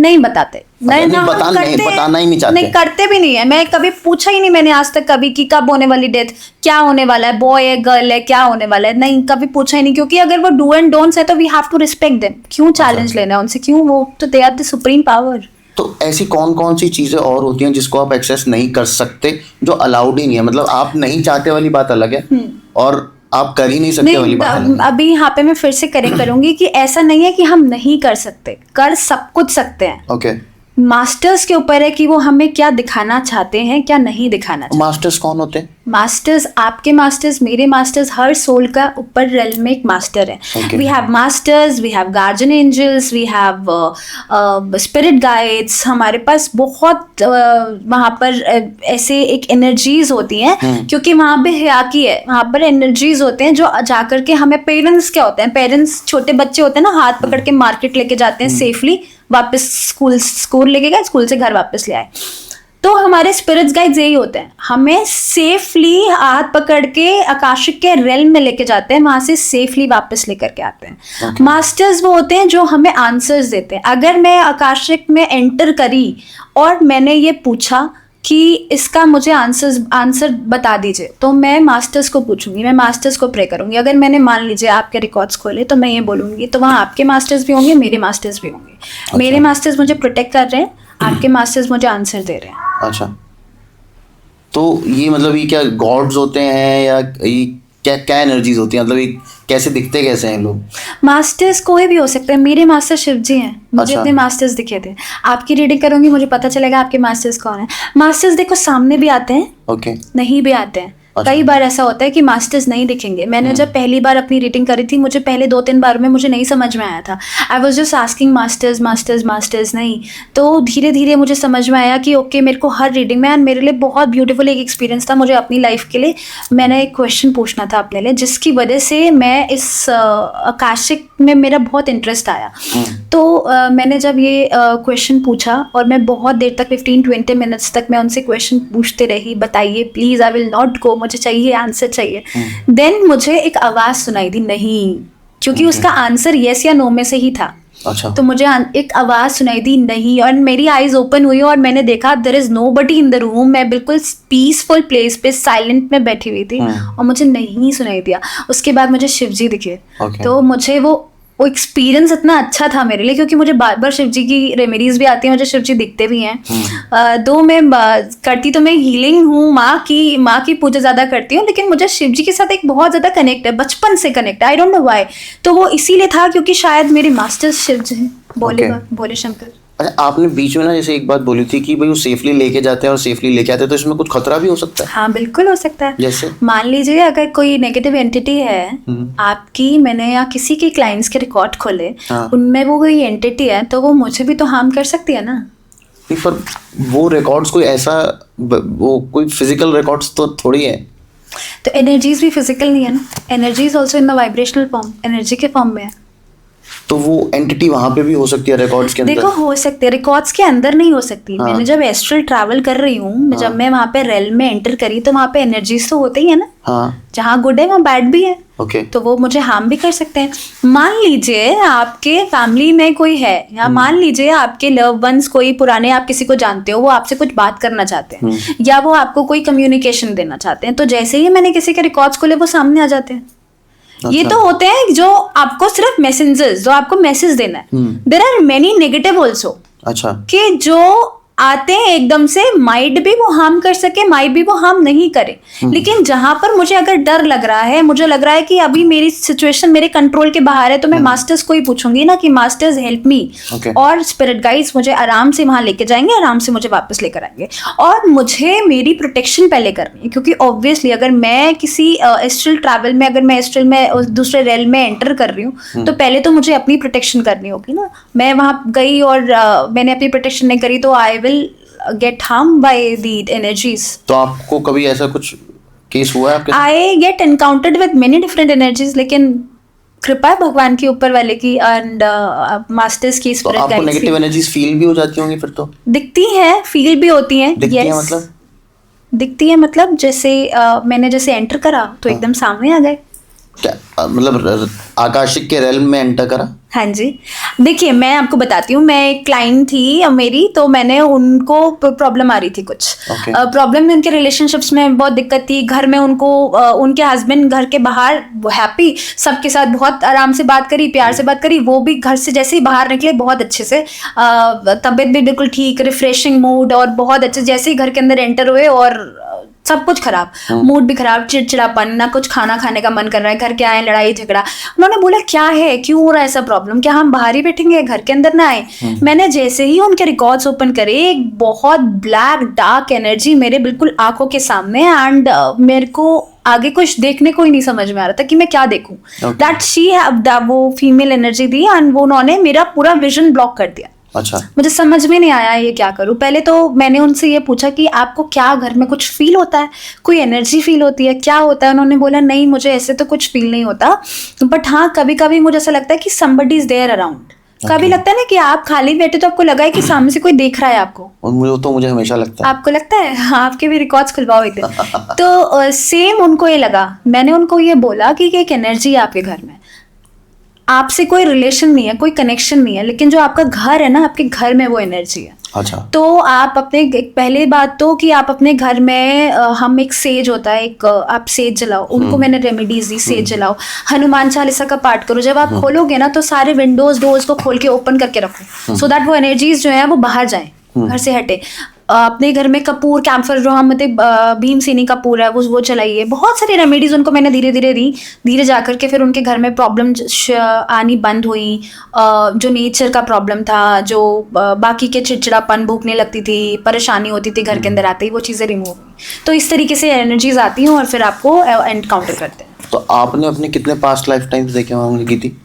नहीं बताते, नहीं ना, बताना ही नहीं चाहते, नहीं करते भी नहीं है। मैं कभी पूछा ही नहीं मैंने आज तक कभी कि कब होने वाली डेथ, क्या होने वाला है, बॉय है गर्ल है, क्या होने वाला है, नहीं कभी पूछा ही नहीं, क्योंकि अगर वो डू एंड डोंट्स है तो we have to respect them. क्यों चैलेंज लेना है उनसे, क्यों, वो तो they are the supreme power. तो ऐसी कौन कौन सी चीजें और होती हैं जिसको आप एक्सेस नहीं कर सकते, जो अलाउड ही नहीं है, मतलब आप नहीं चाहते वाली बात अलग है और आप कर ही नहीं सकते वाली बात अलग है। अभी यहाँ पे मैं फिर से करेक्ट करूंगी कि ऐसा नहीं है कि हम नहीं कर सकते, कर सब कुछ सकते हैं। ओके, मास्टर्स के ऊपर है कि वो हमें क्या दिखाना चाहते हैं, क्या नहीं दिखाना चाहते। मास्टर्स कौन होते हैं? मास्टर्स, आपके मास्टर्स, मेरे मास्टर्स, हर सोल का ऊपर रेल में एक मास्टर है। We have masters, we have guardian angels, we have spirit guides. हमारे पास बहुत वहाँ पर ऐसे एक एनर्जीज होती हैं, क्योंकि वहाँ पे हयाकी है, वहाँ पर एनर्जीज होते हैं जो जाकर के हमें, पेरेंट्स क्या होते हैं, पेरेंट्स छोटे बच्चे होते हैं ना, हाथ पकड़ के मार्केट लेके जाते हैं सेफली, वापस स्कूल लेके गए, स्कूल से घर वापस ले आए। तो हमारे स्पिरिट्स गाइड्स यही होते हैं, हमें सेफली हाथ पकड़ के आकाशिक के रेल्म में लेके जाते हैं, वहां से सेफली वापस लेकर के आते हैं। मास्टर्स वो होते हैं जो हमें आंसर्स देते हैं। अगर मैं आकाशिक में एंटर करी और मैंने ये पूछा कि इसका मुझे आंसर बता दीजिए, तो मैं मास्टर्स को पूछूंगी, मैं मास्टर्स को प्रे करूंगी। अगर मैंने मान लीजिए आपके रिकॉर्ड्स खोले तो मैं ये बोलूंगी, तो वहाँ आपके मास्टर्स भी होंगे, मेरे मास्टर्स भी होंगे। मेरे मास्टर्स मुझे प्रोटेक्ट कर रहे हैं, आपके मास्टर्स मुझे आंसर दे रहे हैं। अच्छा, तो ये मतलब ये क्या गॉड्स होते हैं या ये क्या क्या एनर्जीज होती हैं, मतलब ये कैसे दिखते कैसे हैं लोग? मास्टर्स कोई भी हो सकते हैं। मेरे मास्टर शिव जी हैं, मुझे अपने मास्टर्स दिखे थे। आपकी रीडिंग करूंगी, मुझे पता चलेगा आपके मास्टर्स कौन है। मास्टर्स देखो सामने भी आते हैं, ओके, नहीं भी आते हैं। कई बार ऐसा होता है कि मास्टर्स नहीं दिखेंगे। मैंने जब पहली बार अपनी रीडिंग करी थी, मुझे पहले 2-3 बार में मुझे नहीं समझ में आया था। I was just asking masters masters masters, नहीं। तो धीरे धीरे मुझे समझ में आया कि ओके, मेरे को हर रीडिंग में, मेरे लिए बहुत ब्यूटीफुल एक एक्सपीरियंस था। मुझे अपनी लाइफ के लिए मैंने एक क्वेश्चन पूछना था अपने लिए, जिसकी वजह से मैं इस आकाशिक में मेरा बहुत इंटरेस्ट आया। तो मैंने जब ये क्वेश्चन पूछा और मैं बहुत देर तक 15-20 मिनट्स तक मैं उनसे क्वेश्चन पूछते रही, बताइए please, I will not go, मुझे चाहिए आंसर चाहिए। देन मुझे एक आवाज़ सुनाई दी, नहीं, क्योंकि उसका आंसर येस या नो में से ही था। अच्छा, तो मुझे एक आवाज़ सुनाई दी, नहीं, और मेरी आईज ओपन हुई और मैंने देखा there is nobody in the room. मैं बिल्कुल पीसफुल प्लेस पे साइलेंट में बैठी हुई थी और मुझे नहीं सुनाई दिया। उसके बाद मुझे शिवजी दिखे। तो मुझे वो एक्सपीरियंस इतना अच्छा था मेरे लिए, क्योंकि मुझे बार बार शिव जी की रेमेडीज भी आती हैं, मुझे शिव जी दिखते भी हैं। दो मैं करती तो मैं हीलिंग हूँ, माँ की पूजा ज़्यादा करती हूँ, लेकिन मुझे शिव जी के साथ एक बहुत ज़्यादा कनेक्ट है, बचपन से कनेक्ट है। I don't know why. तो वो इसीलिए था क्योंकि शायद मेरे मास्टर्स शिव जी हैं, भोले शंकर। अच्छा, आपने बीच में ना जैसे एक बात बोली थी कि भाई वो सेफली लेके जाते हैं और सेफली लेके आते हैं, तो इसमें कुछ खतरा भी हो सकता है? हाँ, बिल्कुल हो सकता है। जैसे मान लीजिए अगर कोई नेगेटिव एंटिटी है आपकी, मैंने या किसी के क्लाइंट्स के रिकॉर्ड खोले, उनमें वो कोई एंटिटी है, तो वो मुझे भी तो हार्म कर सकती है ना। नहीं, पर वो रिकॉर्ड्स कोई ऐसा, वो कोई फिजिकल रिकॉर्ड्स तो थोड़ी है। तो एनर्जीज भी फिजिकल नहीं है ना, energies also in the vibrational form, energy के फॉर्म में है। तो वो एंटिटी वहां पे भी हो सकती है रिकॉर्ड्स के अंदर? देखो, हो सकती है, रिकॉर्ड्स के अंदर नहीं हो सकती। मैंने जब एस्ट्रल ट्रैवल कर रही हूँ, जब मैं वहाँ पे रेल में एंटर करी, तो वहाँ पे एनर्जीज तो होते ही है ना। जहाँ गुड है वहाँ बैड भी है। तो वो मुझे हार्म भी कर सकते हैं। मान लीजिए आपके फैमिली में कोई है, या मान लीजिए आपके लव वंस कोई पुराने, आप किसी को जानते हो, वो आपसे कुछ बात करना चाहते हैं, या वो आपको कोई कम्युनिकेशन देना चाहते हैं, तो जैसे ही मैंने किसी के रिकॉर्ड्स खोले वो सामने आ जाते हैं। ये तो होते हैं जो आपको सिर्फ मैसेंजर्स, जो आपको मैसेज देना है। There are many negative also, अच्छा, कि जो आते हैं एकदम से, माइट भी वो हार्म कर सके, माइट भी वो हार्म नहीं करे। लेकिन जहां पर मुझे अगर डर लग रहा है, मुझे लग रहा है कि अभी मेरी सिचुएशन मेरे कंट्रोल के बाहर है, तो मैं मास्टर्स को ही पूछूंगी ना कि मास्टर्स हेल्प मी, और स्पिरिट गाइड्स मुझे आराम से वहां लेके जाएंगे, आराम से मुझे वापस लेकर आएंगे। और मुझे मेरी प्रोटेक्शन पहले करनी है, क्योंकि ऑब्वियसली अगर मैं किसी एस्ट्रल ट्रैवल में, अगर मैं एस्ट्रल में दूसरे रेल में एंटर कर रही हूँ, तो पहले तो मुझे अपनी प्रोटेक्शन करनी होगी ना। मैं वहां गई और मैंने अपनी प्रोटेक्शन नहीं करी, तो I will get harmed by the energies. तो आपको कभी ऐसा कुछ केस हुआ है आपके? I get encountered with many different energies, लेकिन कृपा है भगवान के ऊपर वाले की एंड मास्टर्स की तो स्पिरिट आपको गाइड्स नेगेटिव की। एनर्जीज फील भी हो जाती होंगी फिर तो? दिखती हैं, फील भी होती हैं। दिखती है yes. मतलब? दिखती है मतलब जैसे मैंने जैसे एंटर करा तो एकदम सामने आ गए। क्या मतलब आकाशिक के रेल में एंटर करा? हाँ जी, देखिए मैं आपको बताती हूँ, मैं एक क्लाइंट थी मेरी, तो मैंने उनको प्रॉब्लम आ रही थी कुछ Okay. प्रॉब्लम उनके रिलेशनशिप्स में बहुत दिक्कत थी। घर में उनको उनके हस्बैंड घर के बाहर हैप्पी, सबके साथ बहुत आराम से बात करी, प्यार से बात करी, वो भी घर से जैसे ही बाहर निकले बहुत अच्छे से, तबीयत भी बिल्कुल ठीक, रिफ्रेशिंग मूड और बहुत अच्छे, जैसे ही घर के अंदर एंटर हुए और सब कुछ खराब, मूड भी खराब, चिड़चिड़ापन, ना कुछ खाना खाने का मन कर रहा है, घर के आए लड़ाई झगड़ा। उन्होंने बोला क्या है, क्यों हो रहा है ऐसा प्रॉब्लम, क्या हम बाहर ही बैठेंगे, घर के अंदर ना आए? मैंने जैसे ही उनके रिकॉर्ड्स ओपन करे, एक बहुत ब्लैक डार्क एनर्जी मेरे बिल्कुल आंखों के सामने, एंड मेरे को आगे कुछ देखने को ही नहीं समझ में आ रहा था कि मैं क्या देखूं। दैट शी वो फीमेल एनर्जी थी एंड वो उन्होंने मेरा पूरा विजन ब्लॉक कर दिया। अच्छा। मुझे समझ में नहीं आया ये क्या करूं। पहले तो मैंने उनसे ये पूछा कि आपको क्या घर में कुछ फील होता है, कोई एनर्जी फील होती है, क्या होता है? उन्होंने बोला नहीं मुझे ऐसे तो कुछ फील नहीं होता, बट हाँ कभी कभी मुझे ऐसा लगता है कि somebody is there around। कभी लगता है ना कि आप खाली बैठे तो आपको लगा है कि सामने से कोई देख रहा है आपको। मुझे हमेशा लगता है। आपको लगता है? हाँ, आपके भी रिकॉर्ड्स खुलवाओ एक दिन। तो सेम उनको ये लगा। मैंने उनको ये बोला कि एक एनर्जी है आपके घर में, आपसे कोई रिलेशन नहीं है, कोई कनेक्शन नहीं है, लेकिन जो आपका घर है ना, आपके घर में वो एनर्जी है। अच्छा। तो आप अपने पहले बात तो कि आप अपने घर में हम एक सेज होता है, एक आप सेज जलाओ, उनको मैंने रेमेडीज दी, सेज जलाओ, हनुमान चालीसा का पाठ करो। जब आप खोलोगे ना तो सारे विंडोज डोर्स को खोल के ओपन करके रखो, सो दैट वो एनर्जीज जो है वो बाहर जाए, घर से हटे। अपने घर में कपूर, कैम्फर, जो हम मतलब भीमसेनी कपूर है वो चलाइए। बहुत सारी रेमेडीज उनको मैंने धीरे धीरे दी, धीरे जा करके फिर उनके घर में प्रॉब्लम आनी बंद हुई। जो नेचर का प्रॉब्लम था, जो बाकी के चिड़चिड़ापन, भूखने लगती थी, परेशानी होती थी घर के अंदर आते ही, वो चीज़ें रिमूव हुई। तो इस तरीके से एनर्जीज आती हैं और फिर आपको एनकाउंटर करते हैं। तो आपने अपने कितने पास्ट लाइफ टाइम्स देखे होंगे गीति?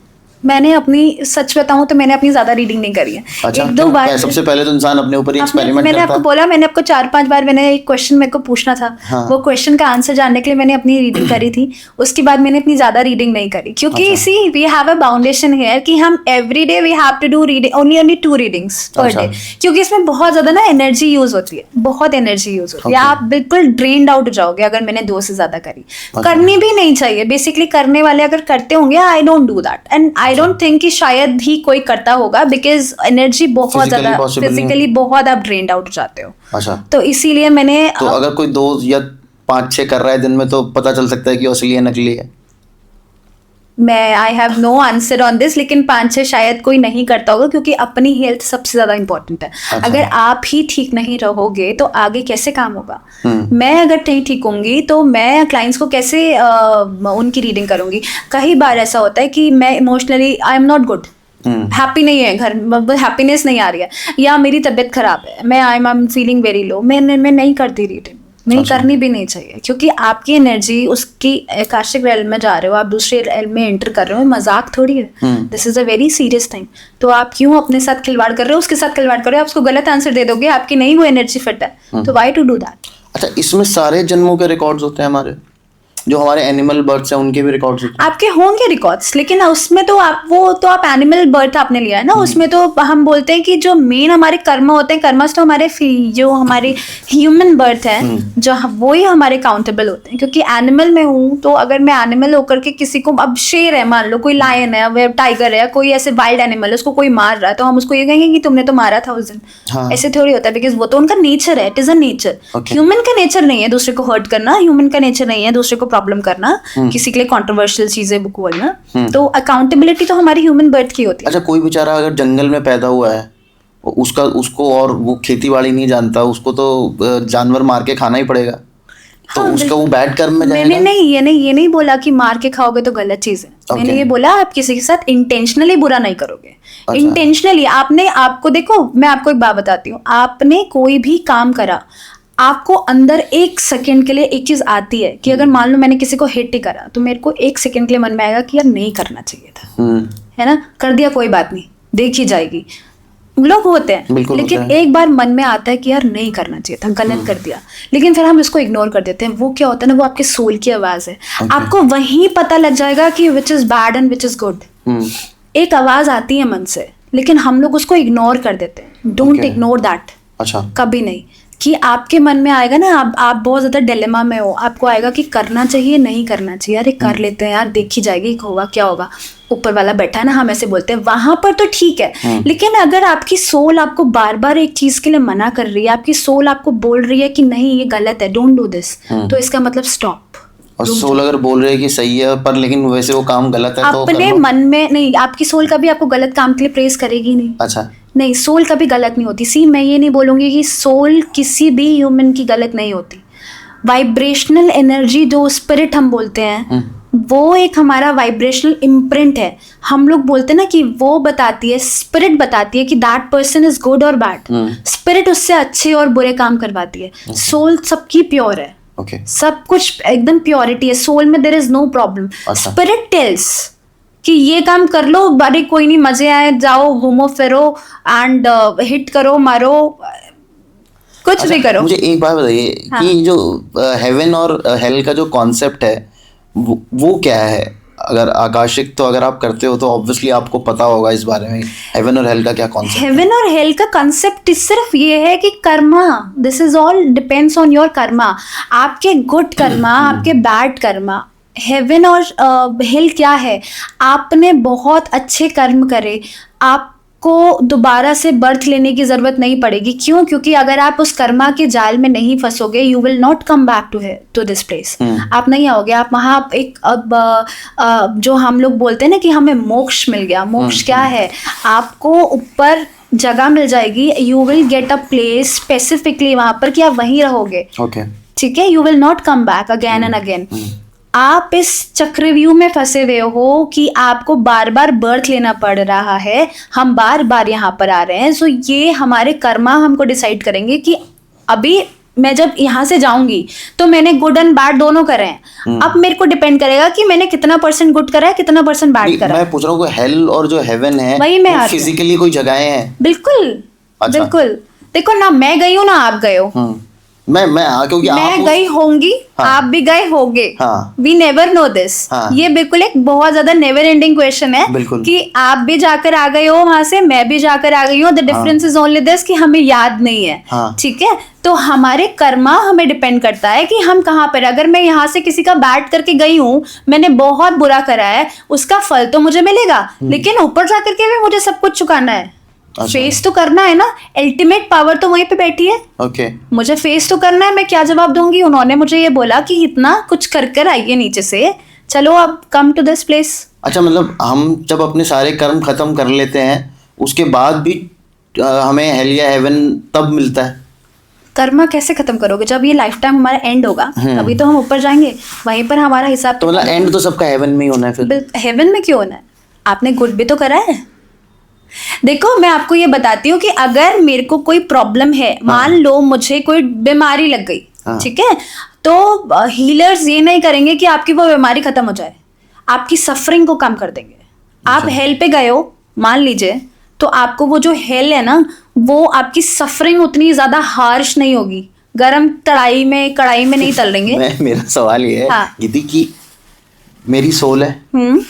मैंने अपनी सच बताऊं तो मैंने अपनी ज्यादा रीडिंग नहीं करी है। अच्छा, एक दो बार सबसे पहले तो इंसान अपने ऊपर ही एक्सपेरिमेंट मैंने करता आपको बोला, मैंने आपको 4-5 बार मैंने एक क्वेश्चन मेरे को पूछना था। हाँ। वो क्वेश्चन का आंसर जानने के लिए मैंने अपनी रीडिंग करी थी, उसके बाद मैंने अपनी ज्यादा रीडिंग नहीं करी, क्योंकि see we have a boundation here कि हम every day we have to do reading only 2 readings per day, क्योंकि इसमें बहुत ज्यादा ना एनर्जी यूज होती है, बहुत एनर्जी यूज होती है। आप बिल्कुल ड्रेन्ड आउट हो जाओगे अगर मैंने 2 से ज्यादा करी। करनी भी नहीं चाहिए, बेसिकली करने वाले अगर करते होंगे, I don't do that and I don't think कि शायद ही कोई करता होगा, बिकॉज एनर्जी बहुत ज्यादा फिजिकली बहुत आप ड्रेन्ड आउट हो जाते हो। अच्छा। तो इसीलिए मैंने तो अगर कोई 2 या 5-6 कर रहा है दिन में तो पता चल सकता है कि असली है नकली है? मैं I have no answer on this, लेकिन 5-6 शायद कोई नहीं करता होगा, क्योंकि अपनी हेल्थ सबसे ज्यादा इंपॉर्टेंट है। अच्छा। अगर आप ही ठीक नहीं रहोगे तो आगे कैसे काम होगा? मैं अगर नहीं ठीक होंगी तो मैं क्लाइंट्स को कैसे उनकी रीडिंग करूंगी? कई बार ऐसा होता है कि मैं emotionally I am not good, happy नहीं है, घर हैप्पीनेस नहीं आ रही है, या मेरी तबीयत खराब है, मैं I am feeling very low, मैं नहीं करती रीडिंग। नहीं करनी भी नहीं चाहिए, क्योंकि आपकी एनर्जी उसकी आकाशिक रेल में जा रहे हो, आप दूसरे रेल में एंटर कर रहे हो, मजाक थोड़ी है। This is a very serious thing. तो आप क्यों अपने साथ खिलवाड़ कर रहे हो, उसके साथ खिलवाड़ कर रहे हो, आप उसको गलत आंसर दे दोगे, आपकी नहीं वो एनर्जी फिट है, तो वाई टू डू दैट? अच्छा, इसमें सारे जन्मों के रिकॉर्ड्स होते हैं हमारे, जो हमारे एनिमल बर्ड्स हैं उनके भी रिकॉर्ड्स होते हैं? आपके होंगे रिकॉर्ड्स, लेकिन उसमें तो आप एनिमल बर्थ आपने लिया है ना, उसमें तो हम बोलते हैं कि जो मेन हमारे कर्म होते हैं, कर्मस तो हमारे जो हमारे ह्यूमन बर्थ है, जो वो ही हमारे काउंटेबल होते हैं। क्योंकि एनिमल में हूँ, तो अगर मैं एनिमल होकर के किसी को, अब शेर है मान लो, कोई लायन है, टाइगर है, कोई ऐसे वाइल्ड एनिमल है, उसको कोई मार रहा है, तो हम उसको ये कहेंगे कि तुमने तो मारा था उस दिन। हाँ। ऐसे थोड़ी होता है, बिकॉज वो तो उनका नेचर है, it is a nature. Human का नेचर नहीं है दूसरे को हर्ट करना, ह्यूमन का नेचर नहीं है दूसरे को प्रॉब्लम करना, किसी के लिए कंट्रोवर्शियल चीजें बोलना। तो अकाउंटेबिलिटी तो हमारी ह्यूमन बर्थ की होती है। अच्छा, कोई बेचारा अगर जंगल में पैदा हुआ है, उसको और वो खेती बाड़ी नहीं जानता, उसको तो जानवर मार के खाना ही पड़ेगा, तो उसका वो बैड कर्म में जाएगा? मैंने ये नहीं बोला कि मार के खाओगे तो गलत चीज है। मैंने ये बोला आप किसी के साथ इंटेंशनली बुरा नहीं करोगे। इंटेंशनली आपको देखो, मैं आपको एक बात बताती हूँ, आपने कोई भी काम करा, आपको अंदर 1 सेकंड के लिए एक चीज आती है कि अगर मान लो मैंने किसी को हिट ही करा, तो मेरे को 1 सेकंड के लिए मन में आएगा कि यार नहीं करना चाहिए था, है ना, कर दिया कोई बात नहीं, देखी जाएगी। लोग होते हैं, बिल्कुल लेकिन होता है। एक बार मन में आता है कि यार नहीं करना चाहिए था, गलत कर दिया, लेकिन फिर हम इसको इग्नोर कर देते हैं। वो क्या होता है ना, वो आपके सोल की आवाज है। आपको वहीं पता लग जाएगा कि which is bad and which is good. एक आवाज आती है मन से, लेकिन हम लोग उसको इग्नोर कर देते हैं। Don't ignore that. अच्छा। कभी नहीं। कि आपके मन में आएगा ना, आप बहुत ज्यादा डिलेमा में हो, आपको आएगा कि करना चाहिए नहीं करना चाहिए, अरे कर लेते हैं यार, देखी जाएगी होगा क्या होगा, ऊपर वाला बैठा है ना, हम ऐसे बोलते हैं, वहां पर तो ठीक है। लेकिन अगर आपकी सोल आपको बार बार एक चीज के लिए मना कर रही है, आपकी सोल आपको बोल रही है कि नहीं ये गलत है, डोंट डू दिस, तो इसका मतलब स्टॉप। और सोल अगर बोल रहे हैं कि सही है पर लेकिन वैसे वो काम गलत है तो अपने मन में नहीं, आपकी सोल कभी आपको गलत काम के लिए प्रेस करेगी नहीं। अच्छा। नहीं, सोल कभी गलत नहीं होती। सी, मैं ये नहीं बोलूंगी कि सोल किसी भी ह्यूमन की गलत नहीं होती। वाइब्रेशनल एनर्जी जो स्पिरिट हम बोलते हैं, वो एक हमारा वाइब्रेशनल इम्प्रिंट है। हम लोग बोलते हैं ना कि वो बताती है, स्पिरिट बताती है कि दैट पर्सन इज गुड और बैड। स्पिरिट उससे अच्छे और बुरे काम करवाती है। सोल सबकी प्योर है। सब कुछ एकदम प्योरिटी है सोल में, there is no problem. Spirit tells कि ये काम कर लो, बड़े कोई नहीं, मजे आए, जाओ घूमो फिरो एंड हिट करो, मारो, कुछ भी करो। मुझे एक बात बताइए कि जो हेवन और हेल का जो कॉन्सेप्ट है वो क्या है? अगर आकाशिक तो अगर आप करते हो तो ऑब्वियसली आपको पता होगा इस बारे में, हेवन और हेल का क्या कॉन्सेप्ट? हेवन और हेल का कॉन्सेप्ट सिर्फ ये है कि Karma, this is all depends on your Karma, आपके गुड कर्मा, आपके बैड कर्मा। हेवन और हेल क्या है? आपने बहुत अच्छे कर्म करे, आपको दोबारा से बर्थ लेने की ज़रूरत नहीं पड़ेगी। क्यों? क्योंकि अगर आप उस कर्मा के जाल में नहीं फंसोगे, you will not come back to this place. आप नहीं आओगे, आप वहाँ एक जो हम लोग बोलते हैं ना कि हमें मोक्ष मिल गया। मोक्ष क्या है? आपको ऊपर जगह मिल जाएगी, you will get a place specifically वहाँ पर कि आप वहीं रहोगे। ठीक है, you will not come back again and again. आप इस चक्रव्यूह में फंसे हुए हो कि आपको बार बार बर्थ लेना पड़ रहा है, हम बार बार यहाँ पर आ रहे हैं। सो ये हमारे कर्मा हमको डिसाइड करेंगे कि अभी मैं जब यहाँ से जाऊंगी तो मैंने गुड एंड बैड दोनों करे हैं। अब मेरे को डिपेंड करेगा कि मैंने कितना % गुड करा है, कितना % बैड करा है। मैं पूछ रहा हूँ हेल और जो हेवन है वही मैं वो फिजिकली कोई जगहें हैं? बिल्कुल। अच्छा। बिल्कुल। देखो ना, मैं गई हूँ ना आप गए हो, क्योंकि मैं गई होंगी, आप भी गए होगे। We never know this. ये बिल्कुल एक बहुत ज्यादा नेवर एंडिंग क्वेश्चन है कि आप भी जाकर आ गए हो वहां से, मैं भी जाकर आ गई हूँ। The difference is only this कि हमें याद नहीं है। ठीक है, तो हमारे कर्मा हमें डिपेंड करता है कि हम कहाँ पर। अगर मैं यहाँ से किसी का बैड करके गई हूँ, मैंने बहुत बुरा करा है, उसका फल तो मुझे मिलेगा, लेकिन ऊपर जाकर के भी मुझे सब कुछ चुकाना है। फेस तो करना है ना, अल्टीमेट पावर तो वहीं पे बैठी है। मुझे फेस तो करना है, मैं क्या जवाब दूंगी? उन्होंने मुझे ये बोला कि इतना कुछ कर कर आइए नीचे से, चलो अब कम टू दिस प्लेस। अच्छा, मतलब हम जब अपने सारे कर्म खत्म कर लेते हैं उसके बाद भी हमें हेल या हेवन तब मिलता है? कर्मा कैसे खत्म करोगे? जब ये लाइफ टाइम हमारा एंड होगा तभी तो हम ऊपर जाएंगे, वहीं पर हमारा हिसाब। तो मतलब एंड तो सबका हेवन में ही होना है फिर? हेवन में क्यों होना है? आपने गुड भी तो करा है। देखो, मैं आपको ये बताती हूँ कि अगर मेरे को कोई प्रॉब्लम है, मान लो मुझे कोई बीमारी लग गई, ठीक है, तो हीलर्स ये नहीं करेंगे कि आपकी वो बीमारी खत्म हो जाए, आपकी सफरिंग को कम कर देंगे। आप हेल पे गए हो मान लीजिए, तो आपको वो जो हेल है ना, वो आपकी सफरिंग उतनी ज्यादा हार्श नहीं होगी। गरम कढ़ाई में नहीं तल देंगे। मेरा सवाल ये है दीदी कि मेरी सोल है,